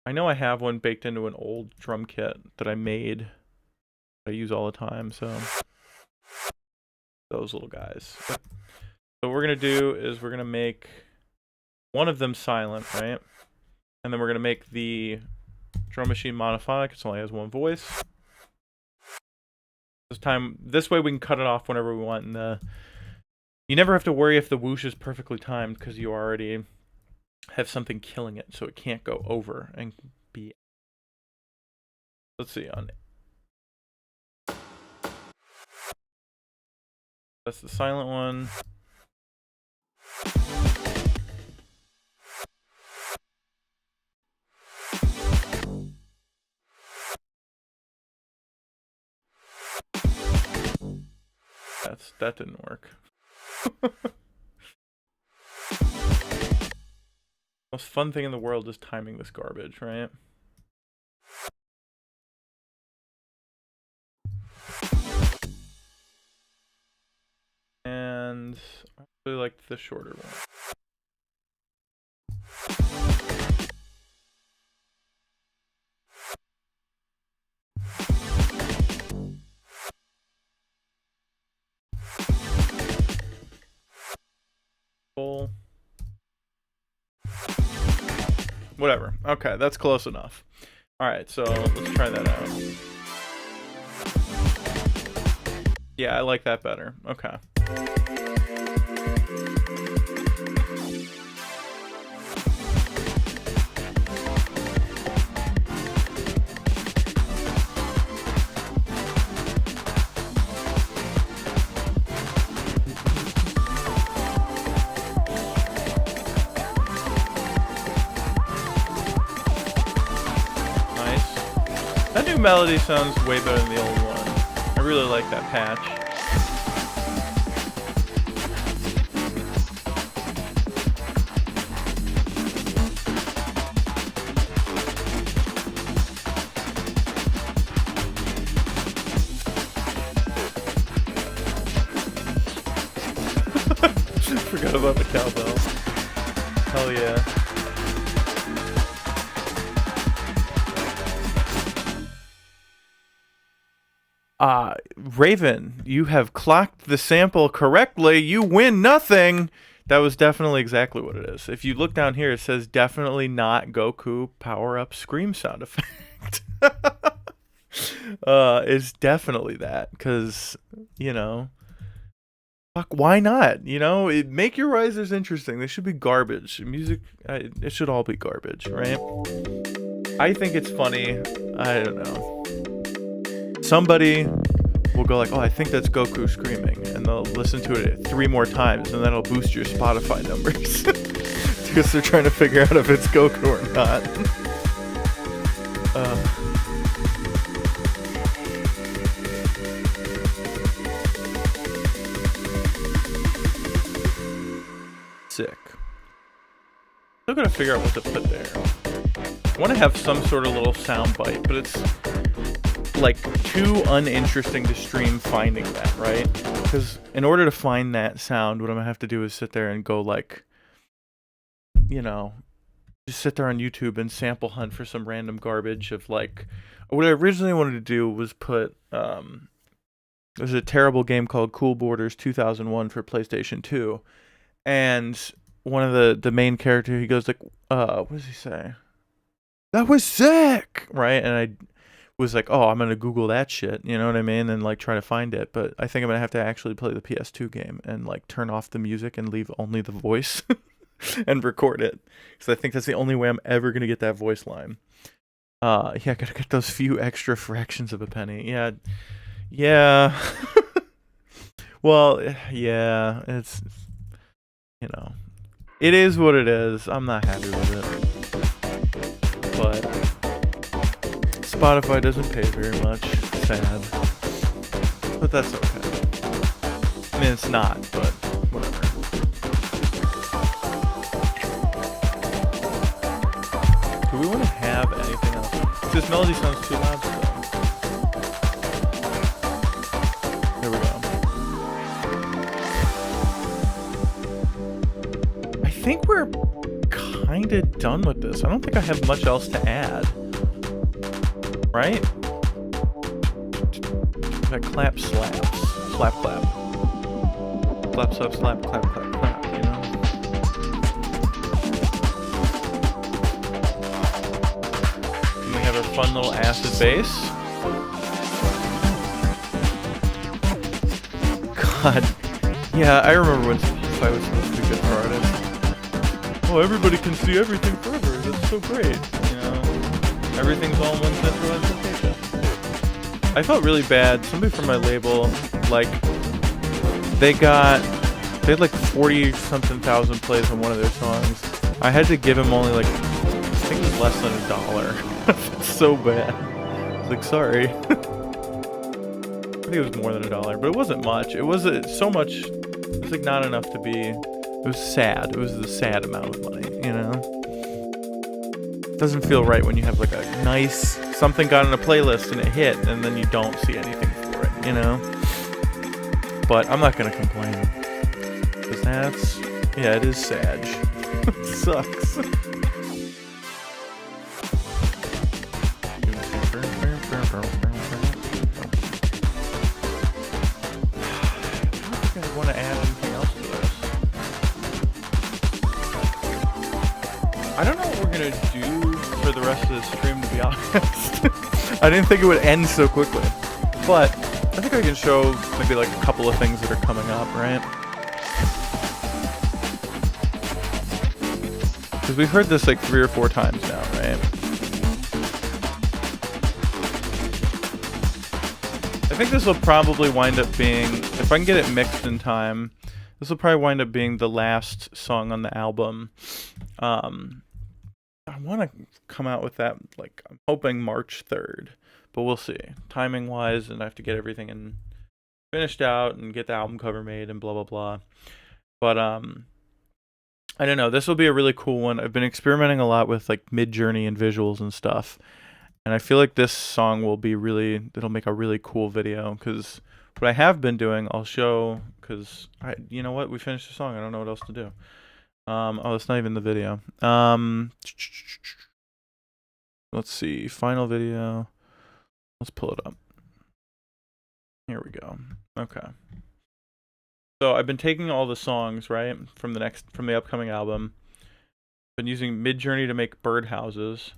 I know I have one baked into an old drum kit that I made. I use all the time. So those little guys. So what we're gonna do is we're gonna make one of them silent, right? And then we're gonna make the drum machine monophonic. It only has one voice. This way we can cut it off whenever we want, and you never have to worry if the whoosh is perfectly timed because you already have something killing it, so it can't go over and be. Let's see on. That's the silent one. That didn't work. Most fun thing in the world is timing this garbage, right? And I really liked the shorter one. Whatever. Okay, that's close enough. Alright, so let's try that out. Yeah, I like that better. Okay. Melody sounds way better than the old one. I really like that patch. Forgot about the cowbell. Hell yeah. Raven, you have clocked the sample correctly. You win nothing. That was definitely exactly what it is. If you look down here, it says definitely not Goku power-up scream sound effect. It's definitely that, because, you know, fuck, why not? You know, make your risers interesting. They should be garbage. Music, it should all be garbage, right? I think it's funny. I don't know. Somebody will go like, oh, I think that's Goku screaming, and they'll listen to it 3 more times, and that'll boost your Spotify numbers. because they're trying to figure out if it's Goku or not. Sick. Still gotta figure out what to put there. I want to have some sort of little sound bite, but it's like too uninteresting to stream finding that, right? Because in order to find that sound, what I'm gonna have to do is sit there and go like, you know, just sit there on YouTube and sample hunt for some random garbage of like, what I originally wanted to do was put, there's a terrible game called Cool Borders 2001 for PlayStation 2, and one of the main character, he goes like, what does he say? That was sick, right? And I was like, oh, I'm gonna Google that shit, you know what I mean, and like try to find it. But I think I'm gonna have to actually play the PS2 game and like turn off the music and leave only the voice and record it, because I think that's the only way I'm ever gonna get that voice line. Yeah, I gotta get those few extra fractions of a penny. Yeah. Well, yeah, it's, you know, it is what it is. I'm not happy with it, but Spotify doesn't pay very much. Sad, but that's okay. I mean, it's not, but whatever. Do we want to have anything else? This melody sounds too loud still. There we go. I think we're kind of done with this. I don't think I have much else to add. Right? That clap slaps. Slap clap. Slap slap slap clap clap clap, you know? And we have our fun little acid bass. God. Yeah, I remember when Spotify was supposed to be good for artists. Oh, everybody can see everything forever. That's so great. You know? Everything's all in one centralized location. I felt really bad. Somebody from my label, like, they had like 40-something thousand plays on one of their songs. I had to give him only like, I think it was less than $1. I felt so bad. I was like, sorry. I think it was more than $1, but it wasn't much. It was so much. It was like not enough to be. It was sad. It was the sad amount of money, you know. Doesn't feel right when you have like a nice something got on a playlist and it hit, and then you don't see anything for it, you know. But I'm not gonna complain, because that's, yeah, it is sad. It sucks. I want to add anything else to this. I don't know what we're gonna do for the rest of the stream, to be honest. I didn't think it would end so quickly, but I think I can show maybe like a couple of things that are coming up, right? Because we've heard this like 3 or 4 times now, right? I think this will probably wind up being, if I can get it mixed in time, this will probably wind up being the last song on the album. I want to come out with that, like, I'm hoping March 3rd, but we'll see. Timing wise, and I have to get everything finished out and get the album cover made and blah, blah, blah. But, I don't know. This will be a really cool one. I've been experimenting a lot with, like, Mid-Journey and visuals and stuff. And I feel like this song will be it'll make a really cool video, because what I have been doing, I'll show, because, you know what? We finished the song. I don't know what else to do. Oh, it's not even the video. Let's see. Final video. Let's pull it up. Here we go. Okay. So I've been taking all the songs, right, from the upcoming album. Been using Mid-Journey to make birdhouses.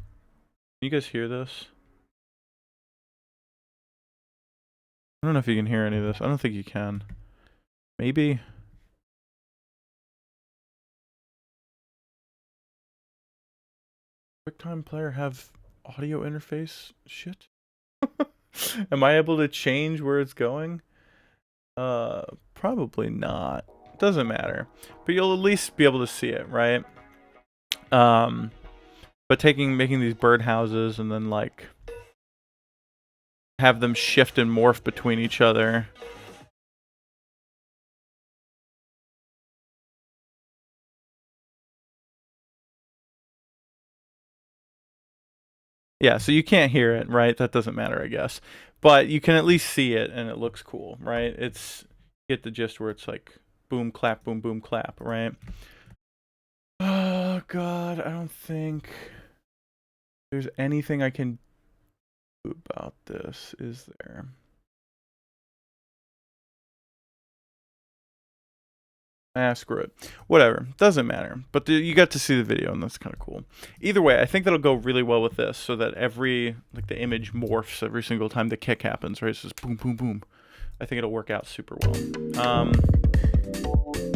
Can you guys hear this? I don't know if you can hear any of this. I don't think you can. Maybe. QuickTime Player have audio interface shit? Am I able to change where it's going? Probably not. Doesn't matter. But you'll at least be able to see it, right? But making these birdhouses and then like have them shift and morph between each other. Yeah, so you can't hear it, right? That doesn't matter, I guess. But you can at least see it, and it looks cool, right? You get the gist where it's like boom, clap, boom, boom, clap, right? Oh, God, I don't think there's anything I can do about this, is there? Screw it. Whatever. Doesn't matter. But you got to see the video, and that's kind of cool. Either way, I think that'll go really well with this, so that the image morphs every single time the kick happens, right? It's just boom, boom, boom. I think it'll work out super well.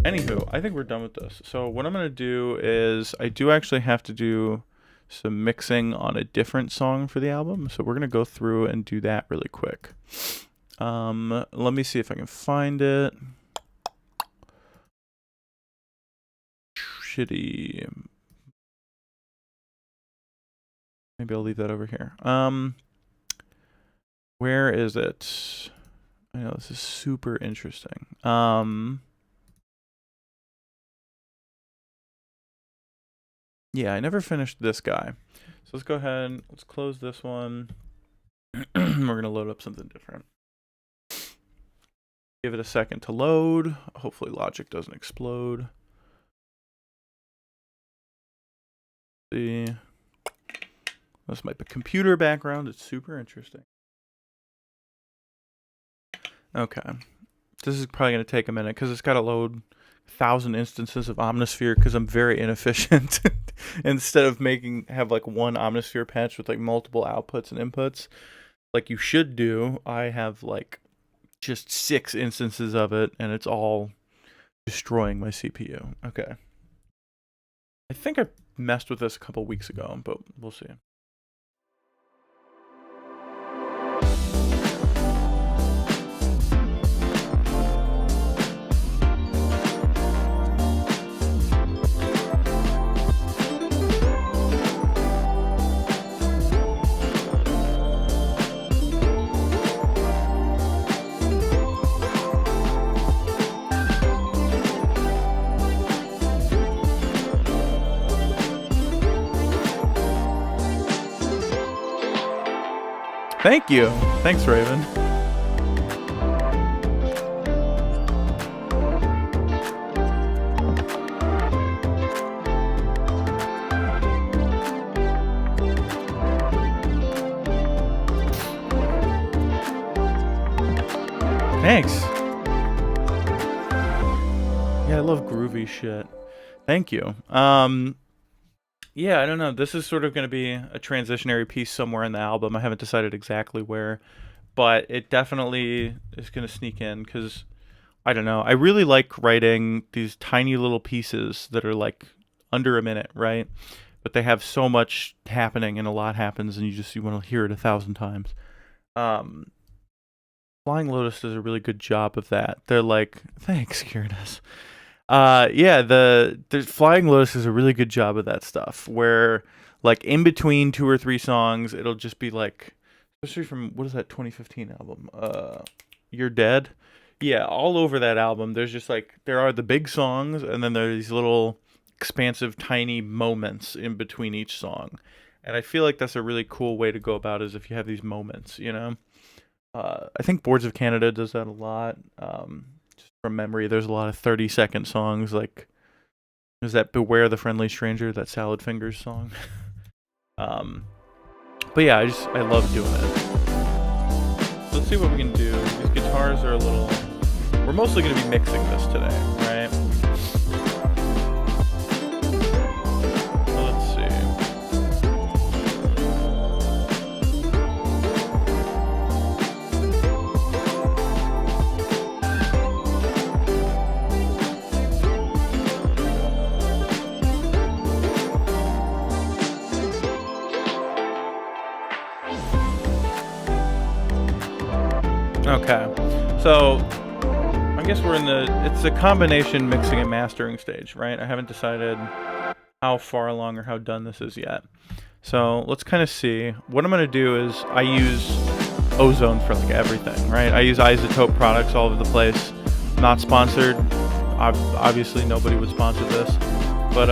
Anywho, I think we're done with this. So what I'm going to do is I do actually have to do some mixing on a different song for the album. So we're going to go through and do that really quick. Let me see if I can find it. Shitty. Maybe I'll leave that over here. Where is it? I know this is super interesting. Yeah, I never finished this guy. So let's go ahead and let's close this one. We're gonna load up something different. Give it a second to load. Hopefully Logic doesn't explode. See, that's my computer background. It's super interesting. Okay, this is probably gonna take a minute because it's got to load 1,000 instances of Omnisphere because I'm very inefficient. Instead of have like one Omnisphere patch with like multiple outputs and inputs, like you should do, I have like just 6 instances of it, and it's all destroying my CPU. Okay. I think I messed with this a couple weeks ago, but we'll see. Thank you. Thanks, Raven. Thanks. Yeah, I love groovy shit. Thank you. Yeah, I don't know. This is sort of going to be a transitionary piece somewhere in the album. I haven't decided exactly where, but it definitely is going to sneak in because, I don't know. I really like writing these tiny little pieces that are like under a minute, right? But they have so much happening and a lot happens and you want to hear it 1,000 times. Flying Lotus does a really good job of that. They're like, thanks, Kieran. Yeah, the Flying Lotus is a really good job of that stuff where like in between 2 or 3 songs it'll just be like, especially from what is that 2015 album, You're Dead. Yeah, all over that album there's just like there are the big songs and then there are these little expansive tiny moments in between each song, and I feel like that's a really cool way to go about it, is if you have these moments, you know. I think Boards of Canada does that a lot. From memory, there's a lot of 30-second songs, like there's that Beware the Friendly Stranger, that Salad Fingers song. But yeah, I love doing it. So let's see what we can do. These guitars are a little, we're mostly going to be mixing this today, right? So let's see. Okay, so I guess we're in it's a combination mixing and mastering stage, right? I haven't decided how far along or how done this is yet. So let's kind of see. What I'm going to do is I use ozone for like everything, right? I use isotope products all over the place. Not sponsored. Obviously nobody would sponsor this, but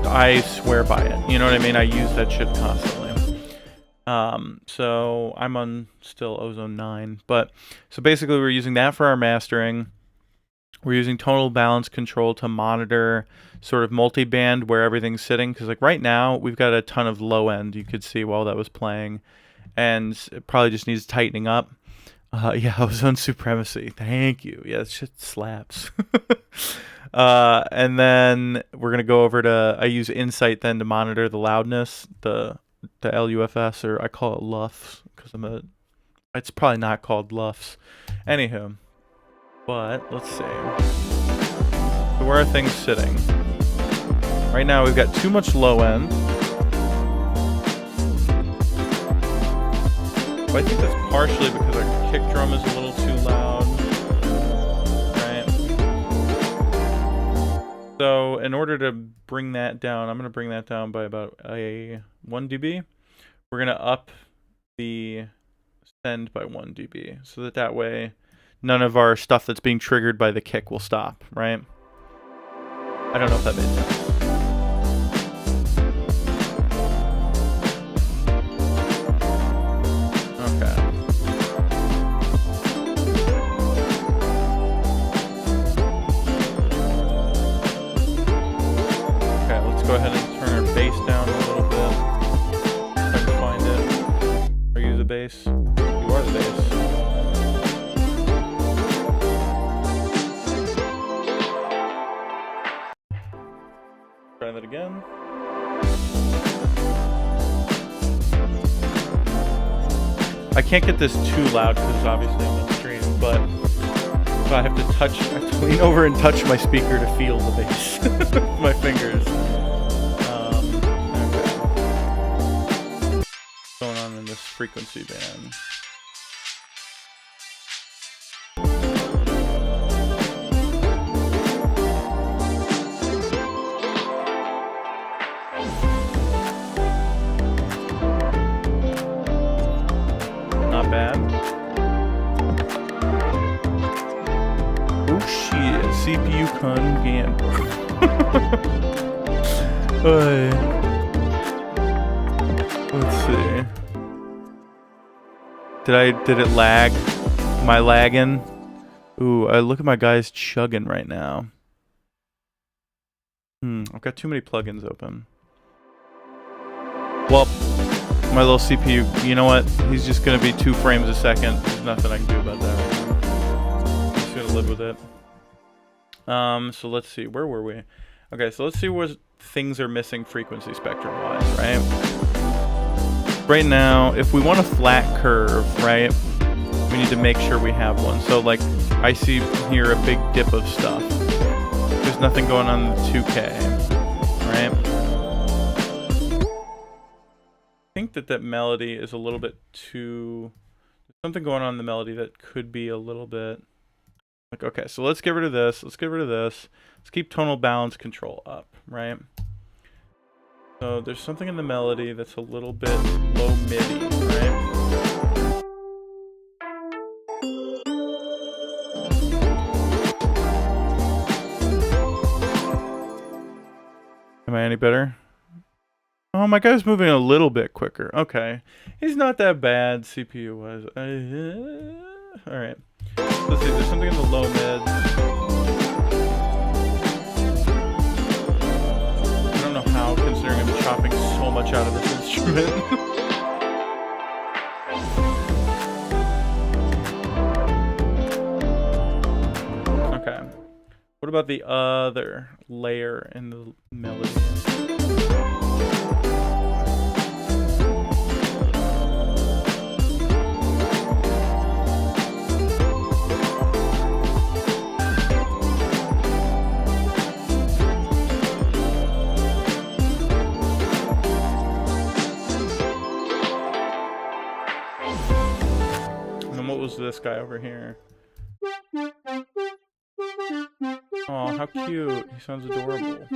I swear by it. You know what I mean? I use that shit constantly. So I'm on still ozone 9, but so basically we're using that for our mastering. We're using tonal balance control to monitor sort of multi-band where everything's sitting, because like right now we've got a ton of low end you could see while that was playing, and it probably just needs tightening up. Yeah, ozone supremacy. Thank you. Yeah, that shit slaps. And then we're gonna go over to, I use Insight then to monitor the loudness, the LUFS, or I call it LUFS because it's probably not called LUFS. Anywho, but let's see. So where are things sitting? Right now we've got too much low end. But I think that's partially because our kick drum is a little too loud. Right? So in order to bring that down, I'm going to bring that down by about a 1 dB. We're going to up the send by 1 dB so that way none of our stuff that's being triggered by the kick will stop, right? I don't know if that made sense. Go ahead and turn our bass down a little bit. If I can find it. Are you the bass? You are the bass. Try that again. I can't get this too loud because obviously I'm on stream, but I have to lean over and touch my speaker to feel the bass with my fingers. Going on in this frequency band. Not bad. Oh shit, CPU con gamble. Let's see. Did it lag? Am I lagging? Ooh, look at my guys chugging right now. I've got too many plugins open. Well, my little CPU, you know what? He's just gonna be 2 frames a second. There's nothing I can do about that right now. I'm just gonna live with it. So let's see, where were we? Okay, so let's see where things are missing frequency spectrum wise, right? Right now, if we want a flat curve, right, we need to make sure we have one. So like, I see here a big dip of stuff. There's nothing going on in the 2K, right? I think that melody is a little bit too, there's something going on in the melody that could be a little bit, like, okay, so let's get rid of this, let's get rid of this. Let's keep tonal balance control up, right? So there's something in the melody that's a little bit low Midi, right? Am I any better? Oh, my guy's moving a little bit quicker. Okay. He's not that bad CPU-wise. Alright. Let's see, there's something in the low mid. How, considering I'm chopping so much out of this instrument. Okay. What about the other layer in the melody? Was this guy over here? Oh Oh, how cute. He sounds adorable.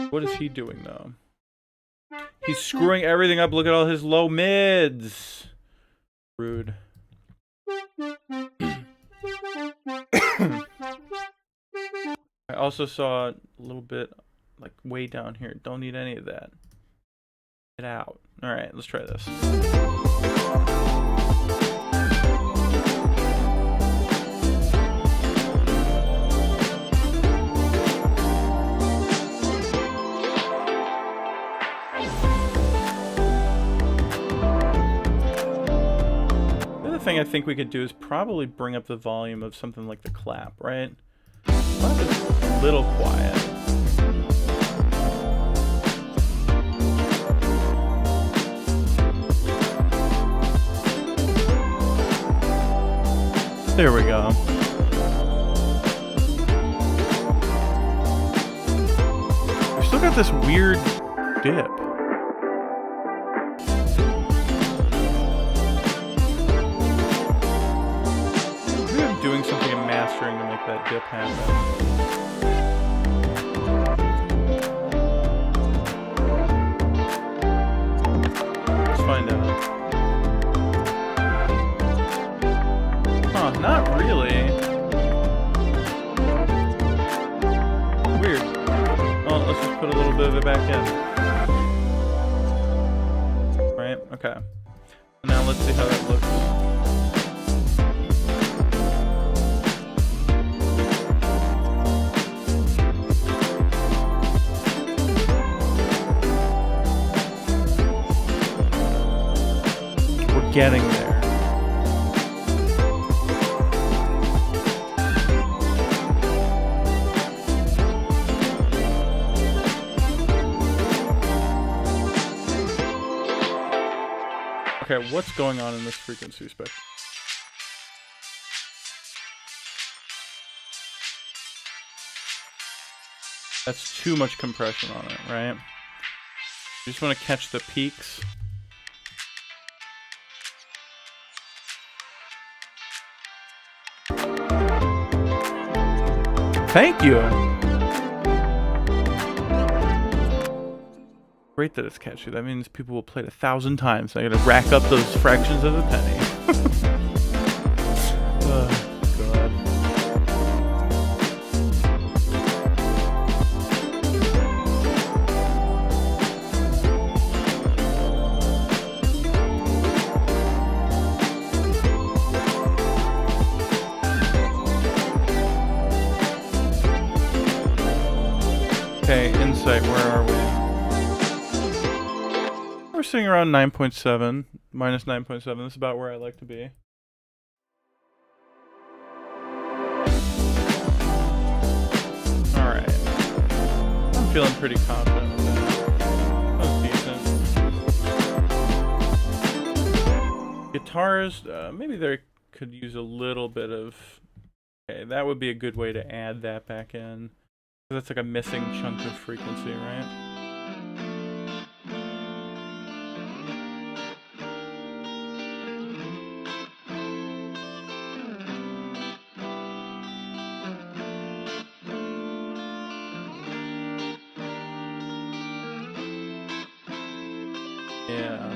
What is he doing, though? He's screwing everything up. Look at all his low mids. Rude. I also saw a little bit, like, way down here. Don't need any of that. Get out. Alright, let's try this. Thing I think we could do is probably bring up the volume of something like the clap, right? Clap is a little quiet. There we go. We still got this weird dip. Doing something in mastering to make that dip happen. Let's find out. Huh, not really. Weird. Oh, let's just put a little bit of it back in. Right? Okay. Now let's see how that looks. Getting there. Okay, what's going on in this frequency spectrum? That's too much compression on it, right? You just want to catch the peaks. Thank you. Great that it's catchy. That means people will play it 1,000 times. I gotta rack up those fractions of a penny. Oh, God. Okay, insight, where are we? We're sitting around 9.7, minus 9.7. This is about where I like to be. Alright. I'm feeling pretty confident with that. That was decent. Guitars, maybe they could use a little bit of... Okay, that would be a good way to add that back in. That's like a missing chunk of frequency, right? Yeah.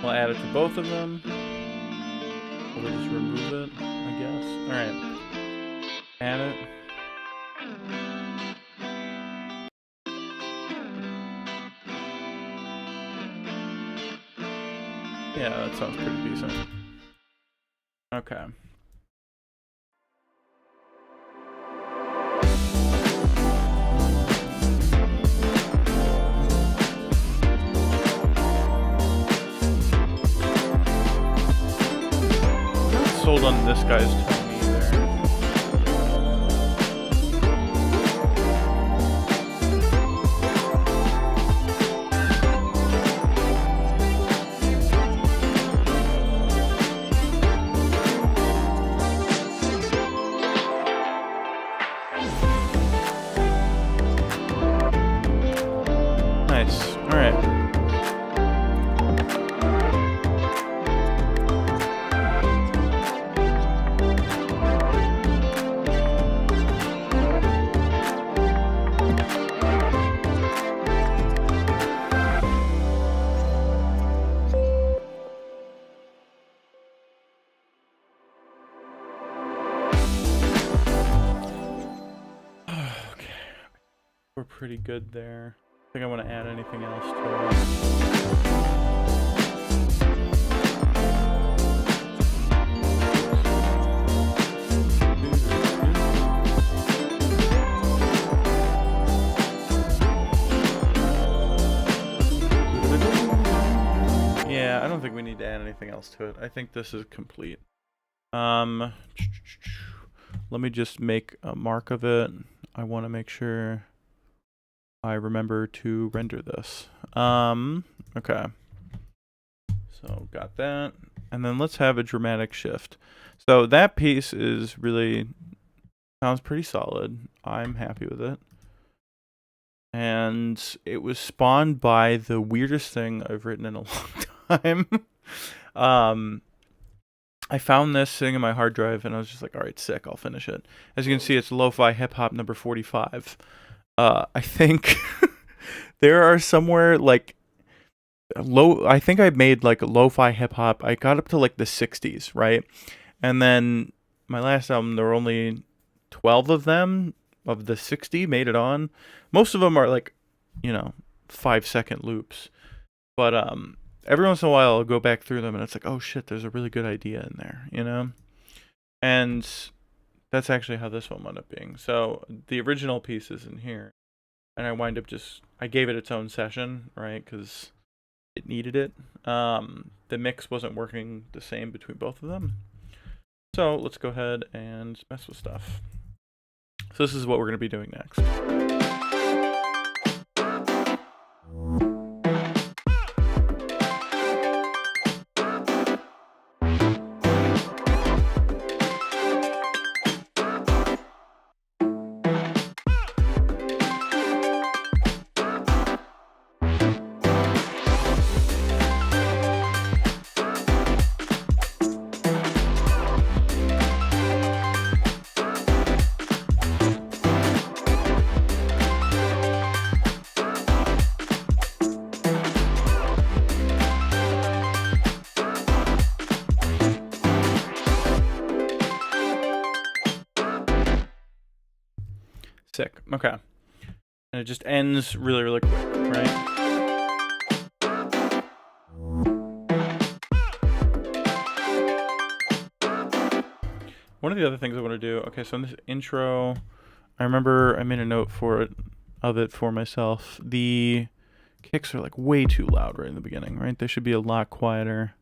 We'll add it to both of them. Or we'll just remove it, I guess. Alright. Add it. Yeah, that sounds pretty decent. Okay. Not sold on this guy's tone either. Nice. Alright. we're pretty good there. I think I want to add anything else to it. Yeah, I don't think we need to add anything else to it. I think this is complete. Let me just make a mark of it. I want to make sure I remember to render this. Okay. So got that. And then let's have a dramatic shift. So that piece is really, sounds pretty solid. I'm happy with it. And it was spawned by the weirdest thing I've written in a long time. I found this sitting in my hard drive and I was just like, all right, sick, I'll finish it. As you can see, it's lo-fi hip-hop number 45. I think there are somewhere like I think I made like lo-fi hip-hop. I got up to like the 60s, right? And then my last album, there were only 12 of them of the 60 made it on. Most of them are like, 5-second loops. But every once in a while I'll go back through them and it's like, oh shit, there's a really good idea in there, And that's actually how this one wound up being. So the original piece is in here. And I wind up I gave it its own session, right? Because it needed it. The mix wasn't working the same between both of them. So let's go ahead and mess with stuff. So this is what we're going to be doing next. Sick. Okay. And it just ends really, really quick, right? One of the other things I want to do, okay, so in this intro, I remember I made a note of it for myself. The kicks are like way too loud right in the beginning, right? They should be a lot quieter.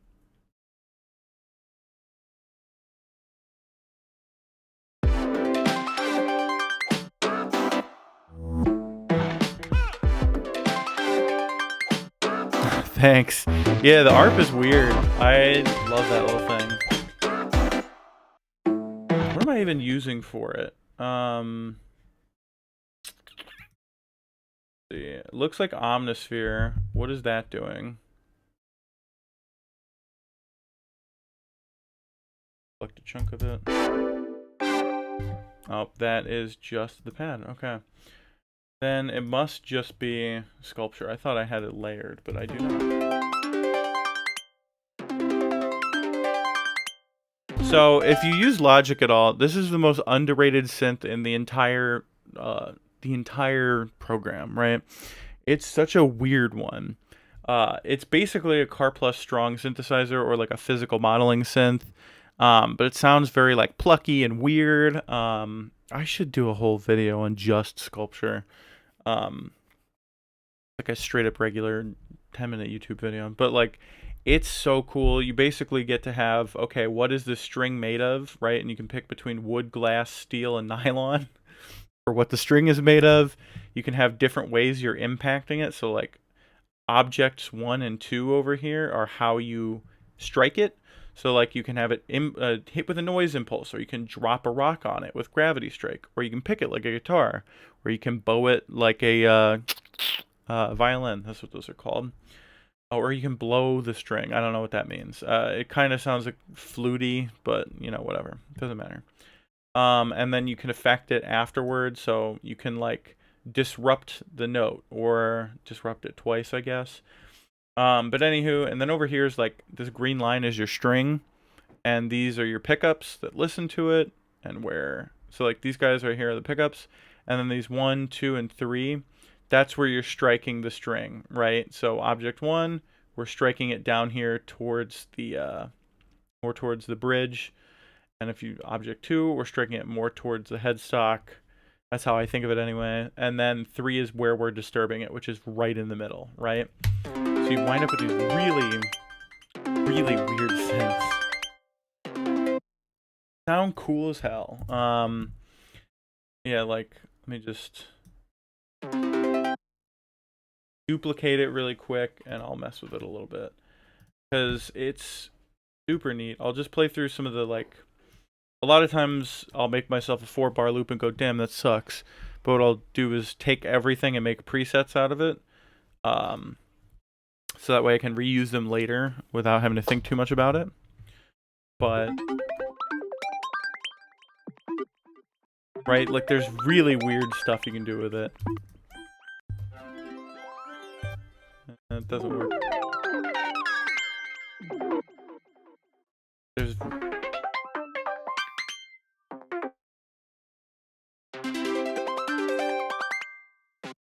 Thanks. Yeah, the ARP is weird. I love that little thing. What am I even using for it? See, it looks like Omnisphere. What is that doing? Select a chunk of it. Oh, that is just the pad. Okay. Then it must just be sculpture. I thought I had it layered, but I do not. So if you use Logic at all, this is the most underrated synth in the entire program, right? It's such a weird one. It's basically a Car Plus Strong synthesizer or like a physical modeling synth, but it sounds very like plucky and weird. I should do a whole video on just sculpture. Like a straight up regular 10-minute YouTube video, but like it's so cool. You basically get to have, okay, what is this string made of, right? And you can pick between wood, glass, steel, and nylon for what the string is made of. You can have different ways you're impacting it. So like objects 1 and 2 over here are how you strike it. So like you can have it hit with a noise impulse, or you can drop a rock on it with gravity strike, or you can pick it like a guitar, or you can bow it like a violin. That's what those are called. Or you can blow the string. I don't know what that means. It kind of sounds like fluty, but whatever. It doesn't matter. And then you can affect it afterwards, so you can like disrupt the note or disrupt it twice, I guess. But anywho, and then over here is like this green line is your string, and these are your pickups that listen to it, and so like these guys right here are the pickups, and then these 1, 2, and 3 that's where you're striking the string, right? So object 1, we're striking it down here towards the more towards the bridge, and if you object 2, we're striking it more towards the headstock. That's how I think of it anyway. And then 3 is where we're disturbing it, which is right in the middle, right? So you wind up with these really, really weird synths. Sound cool as hell. Yeah, like, let me just duplicate it really quick, and I'll mess with it a little bit, because it's super neat. I'll just play through some of the, like, a lot of times I'll make myself a 4-bar loop and go, damn, that sucks. But what I'll do is take everything and make presets out of it, so that way I can reuse them later without having to think too much about it. But right, like, there's really weird stuff you can do with it. It doesn't work. There's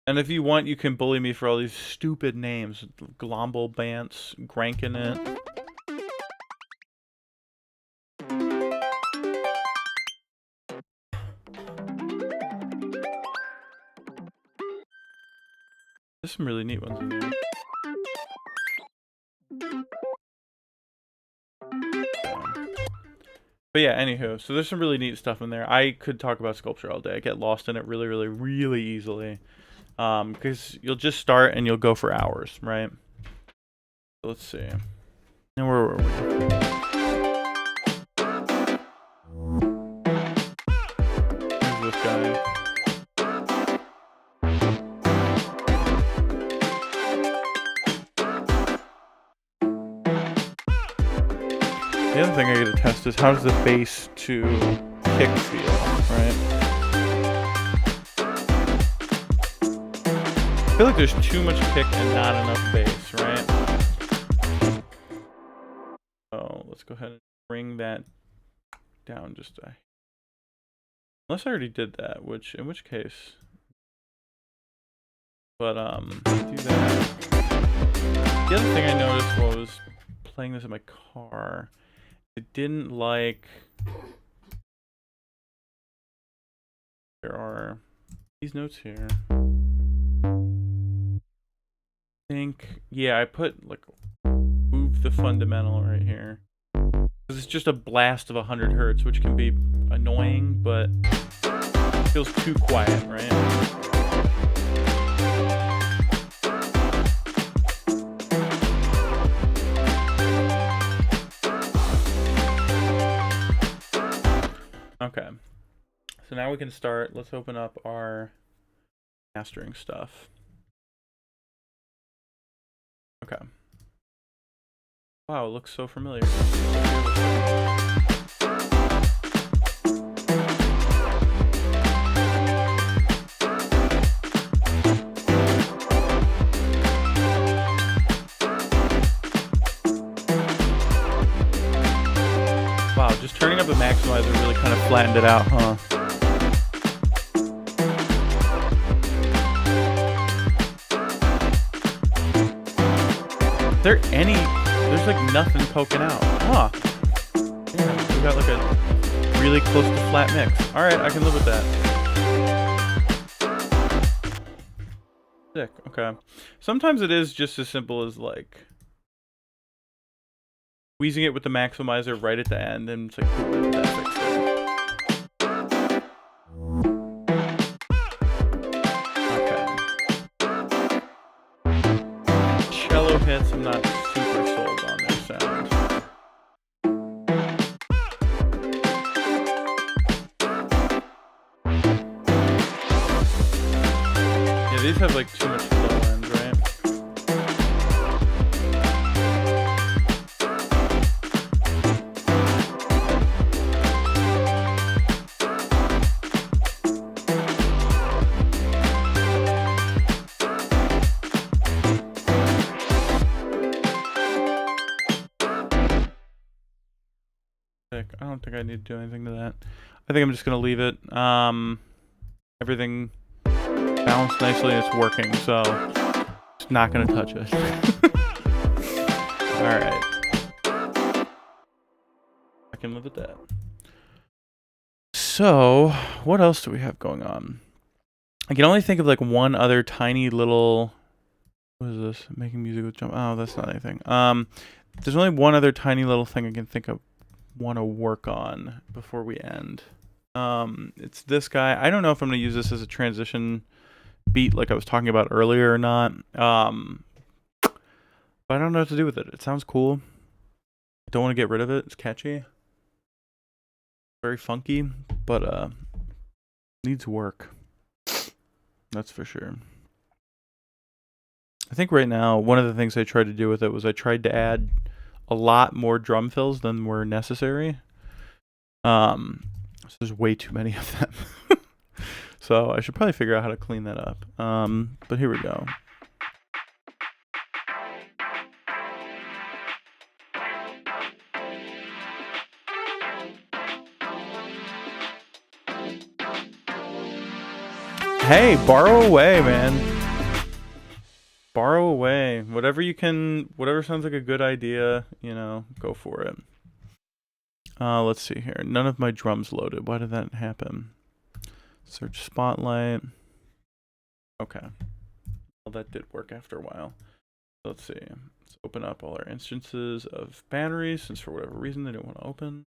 and if you want, you can bully me for all these stupid names. Glomble Bants, Grankin it. There's some really neat ones in there. But yeah, anywho, so there's some really neat stuff in there. I could talk about sculpture all day. I get lost in it really, really, really easily. Because you'll just start and you'll go for hours, right? So let's see. And where were we? Here's this guy. The other thing I gotta test is how does the bass to kick feel, right? I feel like there's too much kick and not enough bass, right? So let's go ahead and bring that down just a... Unless I already did that, in which case... But, do that. The other thing I noticed while I was playing this in my car, I didn't like... There are these notes here. I think, yeah, I put, like, move the fundamental right here. Because it's just a blast of 100 hertz, which can be annoying, but it feels too quiet, right? Okay, so now we can start. Let's open up our mastering stuff. Okay. Wow, it looks so familiar. Wow, just turning up the maximizer really kind of flattened it out, huh? Is there any... There's like nothing poking out. Huh. Yeah, we got like a really close to flat mix. Alright, I can live with that. Sick, okay. Sometimes it is just as simple as like squeezing it with the maximizer right at the end and it's like, cool, that fixed it. Okay. Cello hits, I'm not super sold on their sound. Yeah, these have like too much low end, right? I don't think I need to do anything to that. I think I'm just gonna leave it. Everything kind balanced nicely and it's working, so it's not gonna touch it. Alright. I can live with that. So, what else do we have going on? I can only think of like one other tiny little... What is this? Making music with jump... Oh, that's not anything. There's only one other tiny little thing I can think of want to work on before we end. It's this guy. I don't know if I'm going to use this as a transition beat like I was talking about earlier or not. But I don't know what to do with it. It sounds cool. Don't want to get rid of it. It's catchy. Very funky, but needs work. That's for sure. I think right now, one of the things I tried to do with it was I tried to add a lot more drum fills than were necessary. So there's way too many of them. So I should probably figure out how to clean that up. But here we go. Hey, borrow away, man. Borrow away. Whatever you can, whatever sounds like a good idea, you know, go for it. Let's see here. None of my drums loaded. Why did that happen? Search Spotlight. Okay. Well, that did work after a while. Let's see. Let's open up all our instances of batteries, since for whatever reason they didn't want to open.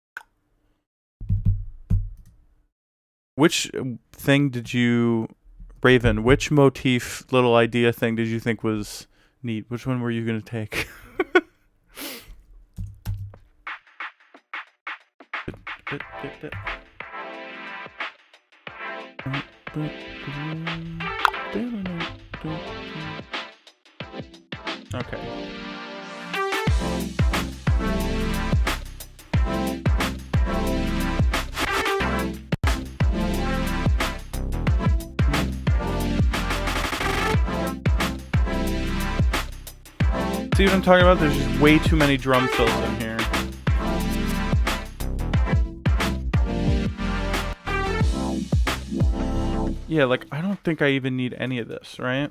Which thing did you... Raven, which motif, little idea thing did you think was neat? Which one were you going to take? Okay. See what I'm talking about? There's just way too many drum fills in here. Yeah, like, I don't think I even need any of this, right?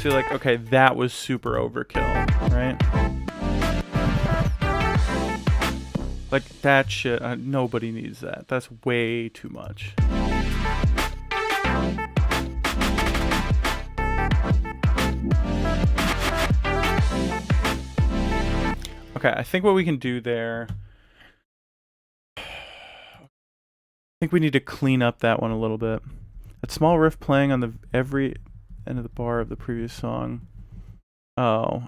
Like, okay, that was super overkill, right? Like, that shit, nobody needs that. That's way too much. Okay, I think what we can do there... I think we need to clean up that one a little bit. That small riff playing on the every... end of the bar of the previous song. Oh.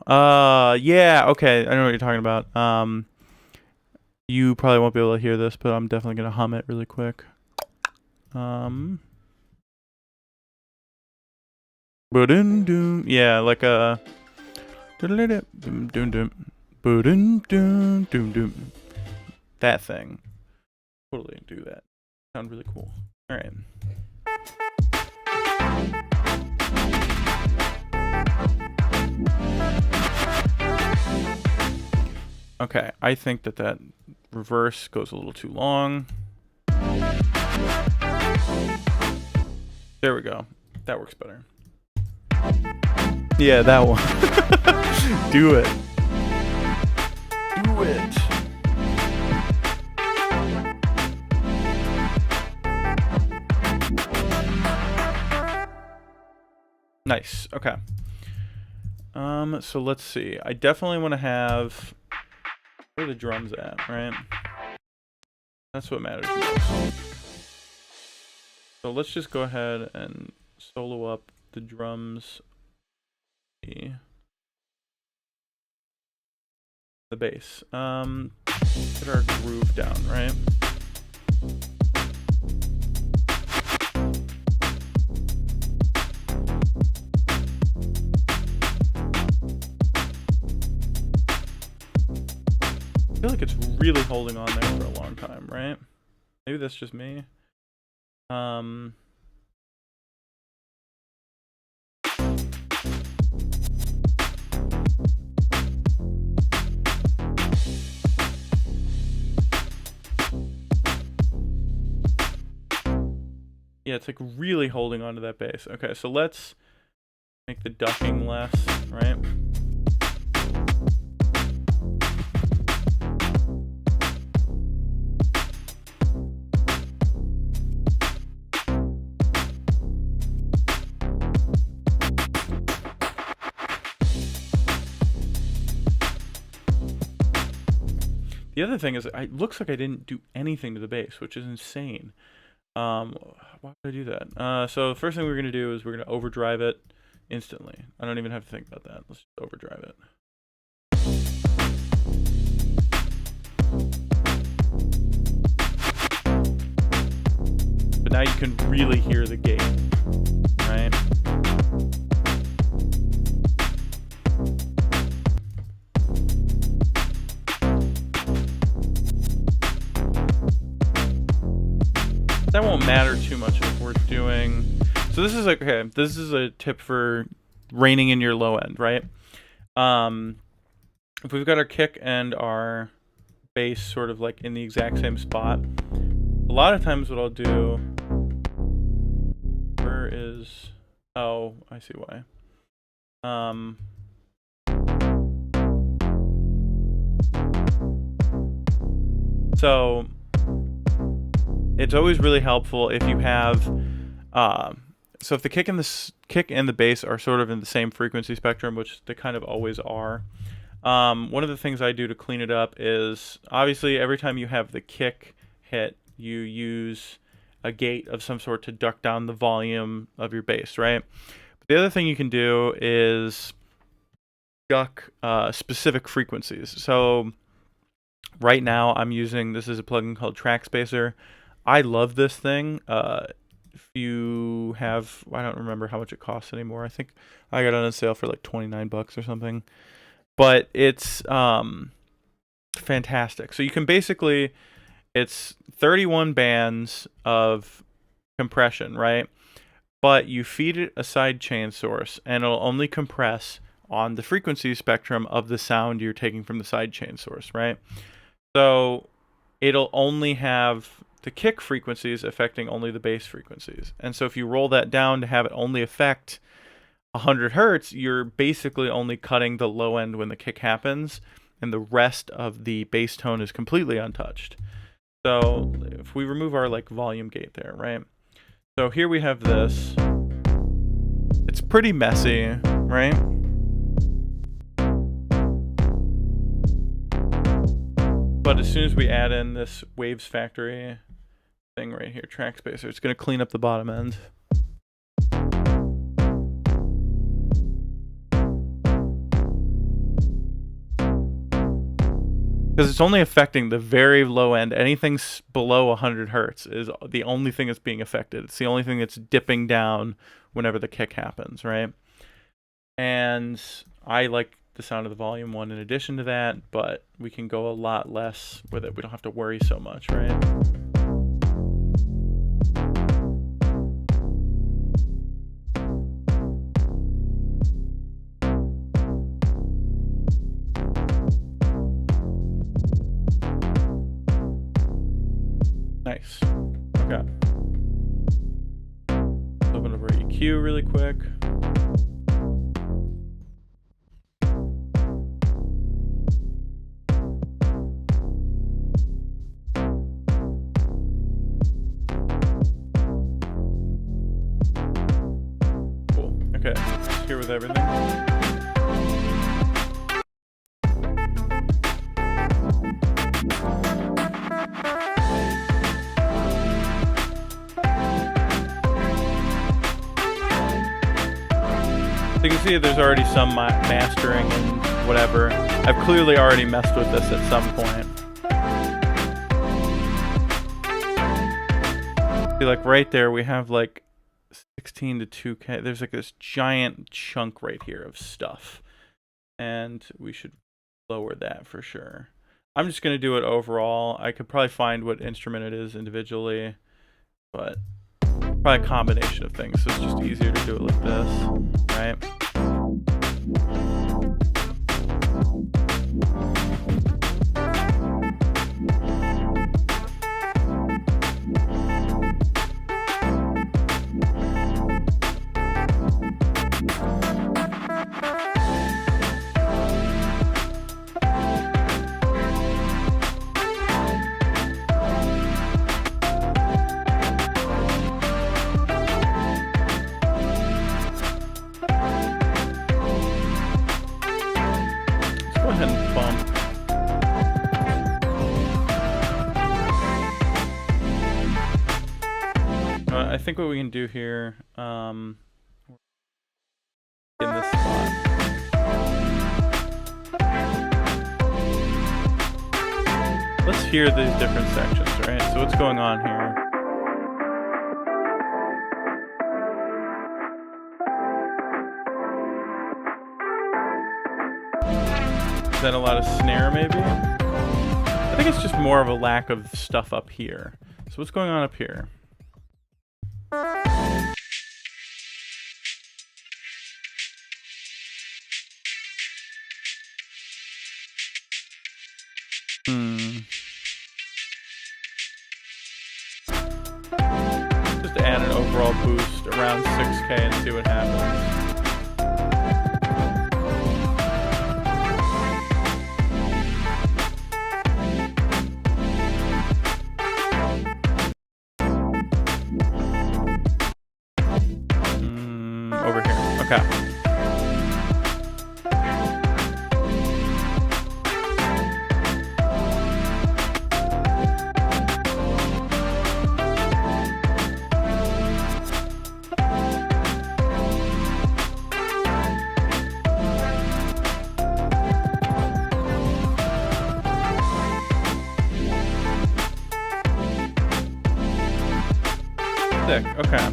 Yeah, okay. I know what you're talking about. You probably won't be able to hear this, but I'm definitely gonna hum it really quick. Yeah, like a that thing. Totally do that. Sound really cool. All right. Okay, I think that reverse goes a little too long. There we go. That works better. Yeah, that one. Do it. Do it. Nice. Okay. So let's see. I definitely want to have, where are the drums at, right? That's what matters most. So let's just go ahead and solo up the drums, the bass. Put our groove down, right? I feel like it's really holding on there for a long time, right? Maybe that's just me. Yeah, it's like really holding onto that bass. Okay, so let's make the ducking less, right? The other thing is, it looks like I didn't do anything to the bass, which is insane. Why would I do that? So the first thing we're going to do is we're going to overdrive it instantly. I don't even have to think about that. Let's just overdrive it. But now you can really hear the gate, right? That won't matter too much if we're doing. So this is like, okay, this is a tip for reining in your low end, right? If we've got our kick and our bass sort of like in the exact same spot, a lot of times what I'll do, where is, oh, I see why. So it's always really helpful if you have, so if the kick and the bass are sort of in the same frequency spectrum, which they kind of always are. One of the things I do to clean it up is, obviously every time you have the kick hit, you use a gate of some sort to duck down the volume of your bass, right? But the other thing you can do is duck specific frequencies. So right now I'm using, this is a plugin called Track Spacer. I love this thing. If you have, I don't remember how much it costs anymore. I think I got it on sale for like $29 or something. But it's fantastic. So you can basically, it's 31 bands of compression, right? But you feed it a sidechain source, and it'll only compress on the frequency spectrum of the sound you're taking from the sidechain source, right? So it'll only have the kick frequencies affecting only the bass frequencies. And so if you roll that down to have it only affect 100 hertz, you're basically only cutting the low end when the kick happens, and the rest of the bass tone is completely untouched. So if we remove our like volume gate there, right? So here we have this. It's pretty messy, right? But as soon as we add in this Waves Factory thing right here, Track Spacer, it's going to clean up the bottom end. Because it's only affecting the very low end. Anything below 100 hertz is the only thing that's being affected. It's the only thing that's dipping down whenever the kick happens, right? And I like the sound of the volume one in addition to that, but we can go a lot less with it. We don't have to worry so much, right? Nice. Okay. Open up our EQ really quick. Cool. Okay. with everything. So you can see there's already some mastering and whatever. I've clearly already messed with this at some point. See, like right there, we have like 16 to 2K. There's like this giant chunk right here of stuff. And we should lower that for sure. I'm just going to do it overall. I could probably find what instrument it is individually, but probably a combination of things. So it's just easier to do it like this, right? I think what we can do here, in this spot. Let's hear these different sections, right? So what's going on here? Is that a lot of snare, maybe? I think it's just more of a lack of stuff up here. So what's going on up here? Just add an overall boost around 6K and see what happens. Over here. Okay. Sick. Okay.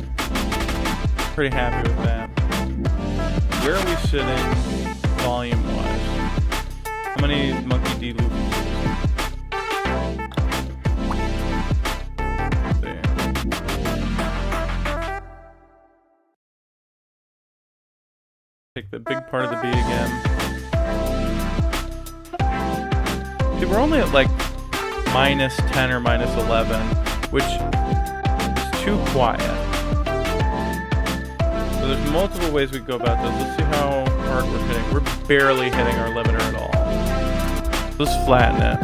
Pretty happy with that. Where are we sitting volume-wise? How many Monkey D loops? Take the big part of the beat again. See, we're only at like minus 10 or minus 11, which is too quiet. So there's multiple ways we go about this. Let's see how hard we're hitting. We're barely hitting our limiter at all. Let's flatten it.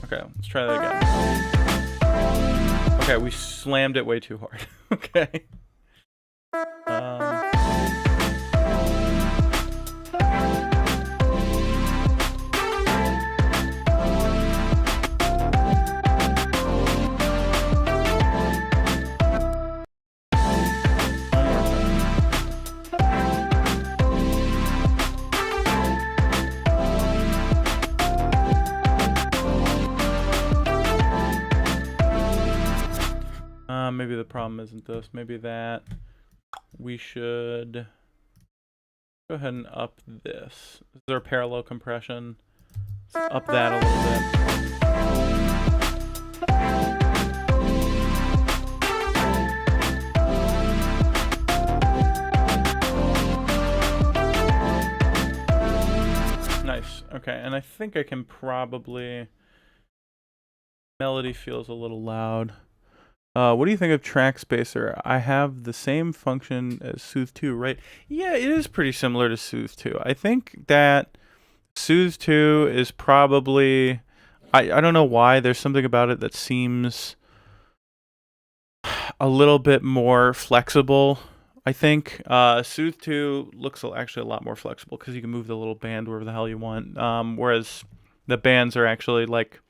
Okay, let's try that again. Okay, we slammed it way too hard. Okay. Maybe the problem isn't this. Maybe that. We should go ahead and up this. Is there a parallel compression? Let's up that a little bit. Nice. Okay, and I think I can probably... Melody feels a little loud. What do you think of track spacer? I have the same function as Soothe 2, right? Yeah, it is pretty similar to Soothe 2. I think that Soothe 2 is probably... I don't know why. There's something about it that seems... a little bit more flexible, I think. Soothe 2 looks actually a lot more flexible because you can move the little band wherever the hell you want. Whereas the bands are actually like,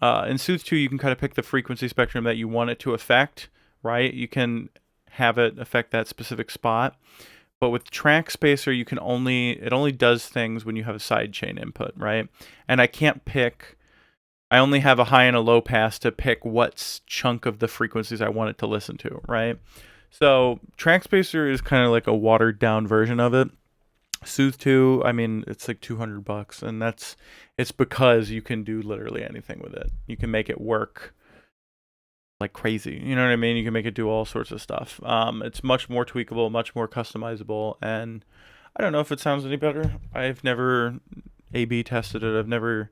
in Soothe 2, you can kind of pick the frequency spectrum that you want it to affect, right? You can have it affect that specific spot. But with Track Spacer, it only does things when you have a sidechain input, right? And I only have a high and a low pass to pick what chunk of the frequencies I want it to listen to, right? So Track Spacer is kind of like a watered down version of it. Soothe 2, I mean, it's like $200, and it's because you can do literally anything with it. You can make it work like crazy. You know what I mean? You can make it do all sorts of stuff. It's much more tweakable, much more customizable, and I don't know if it sounds any better. I've never A/B tested it.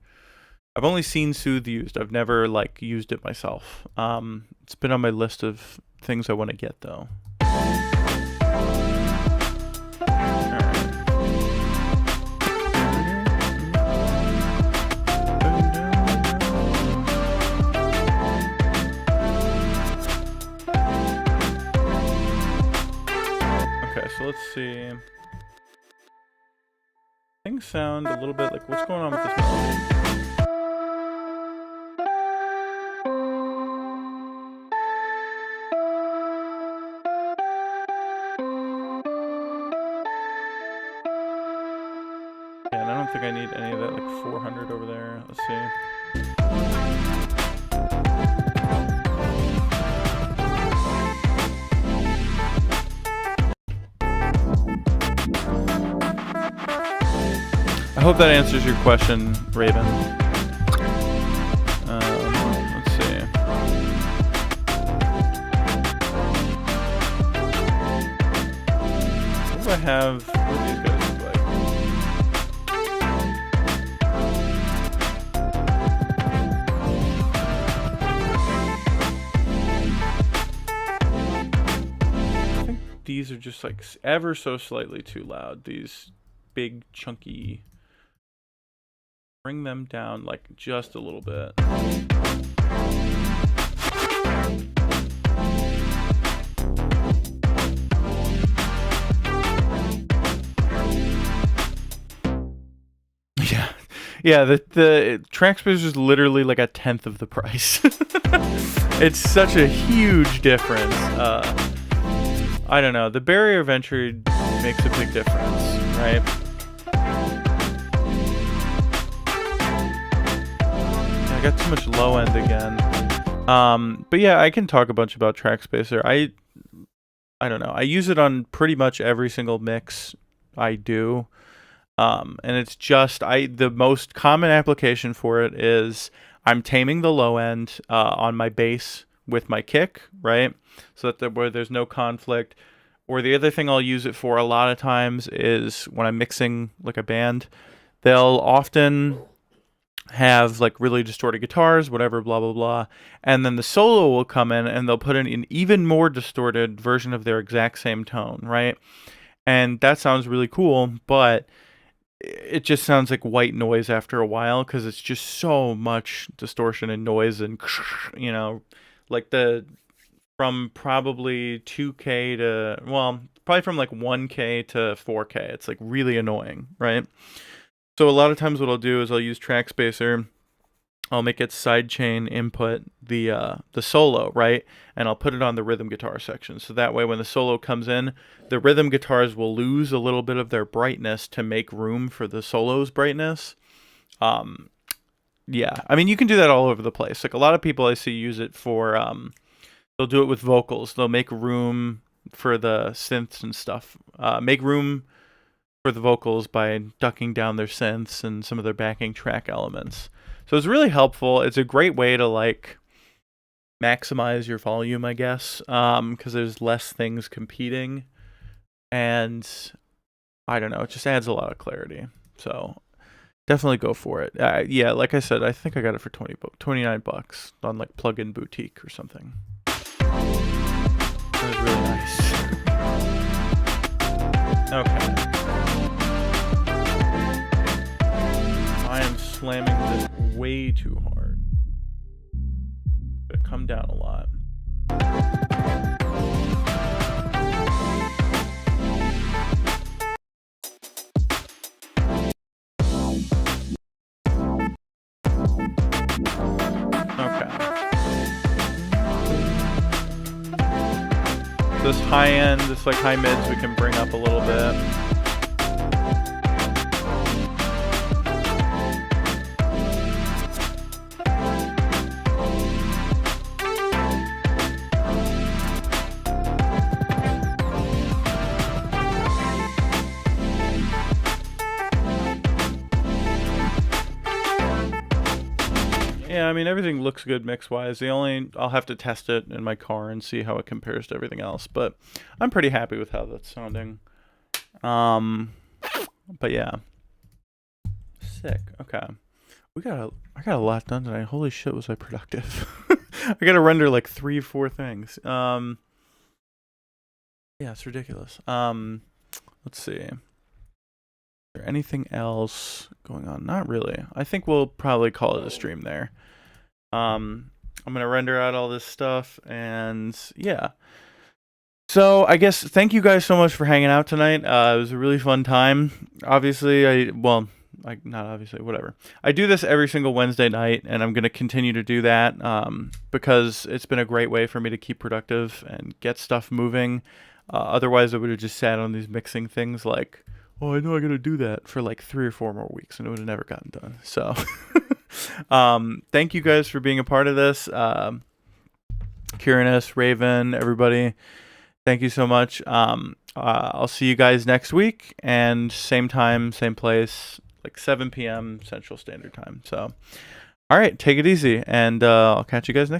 I've only seen Soothe used. I've never like used it myself. It's been on my list of things I want to get though. So let's see. Things sound a little bit like, what's going on with this melody? Yeah, and I don't think I need any of that like 400 over there. Let's see. I hope that answers your question, Raven. Let's see. What do I have? What do these guys look like? I think these are just like ever so slightly too loud. These big chunky. Bring them down like just a little bit. Yeah, the Track Spacer is literally like a tenth of the price. It's such a huge difference. I don't know. The barrier of entry makes a big difference, right? I got too much low end again. But yeah, I can talk a bunch about Track Spacer. I don't know. I use it on pretty much every single mix I do. And it's just the most common application for it is I'm taming the low end on my bass with my kick, right? So that where there's no conflict. Or the other thing I'll use it for a lot of times is when I'm mixing like a band, they'll often have like really distorted guitars, whatever, blah, blah, blah. And then the solo will come in and they'll put in an even more distorted version of their exact same tone, right? And that sounds really cool, but it just sounds like white noise after a while because it's just so much distortion and noise and, you know, like from probably 2K to, well, probably from like 1K to 4K. It's like really annoying, right? So a lot of times what I'll do is I'll use Track Spacer. I'll make it sidechain input the solo, right? And I'll put it on the rhythm guitar section. So that way when the solo comes in, the rhythm guitars will lose a little bit of their brightness to make room for the solo's brightness. Yeah, I mean, you can do that all over the place. Like a lot of people I see use it for, they'll do it with vocals. They'll make room for the synths and stuff. Make room for the vocals by ducking down their synths and some of their backing track elements. So it's really helpful. It's a great way to like maximize your volume, I guess, because there's less things competing, and I don't know, it just adds a lot of clarity. So definitely go for it. Yeah, like I said, I think I got it for $29 on like Plugin Boutique or something. That was really nice. Okay. I am slamming this way too hard. Come down a lot. this high end, this like high mids we can bring up a little bit. Yeah, I mean, everything looks good mix-wise. I'll have to test it in my car and see how it compares to everything else. But I'm pretty happy with how that's sounding. But yeah. Sick. Okay. I got a lot done tonight. Holy shit, was I productive. I got to render like 3-4 things. Yeah, it's ridiculous. Let's see. Is there anything else going on? Not really. I think we'll probably call it a stream there. I'm gonna render out all this stuff, and yeah. So I guess thank you guys so much for hanging out tonight. It was a really fun time. Obviously, not obviously, whatever. I do this every single Wednesday night, and I'm gonna continue to do that because it's been a great way for me to keep productive and get stuff moving. Otherwise, I would have just sat on these mixing things like, oh, I know I gotta do that for like 3 or 4 more weeks, and it would have never gotten done. So, thank you guys for being a part of this. Kieranus, Raven, everybody, thank you so much. I'll see you guys next week, and same time, same place, like 7 p.m. Central Standard Time. So, all right, take it easy, and I'll catch you guys next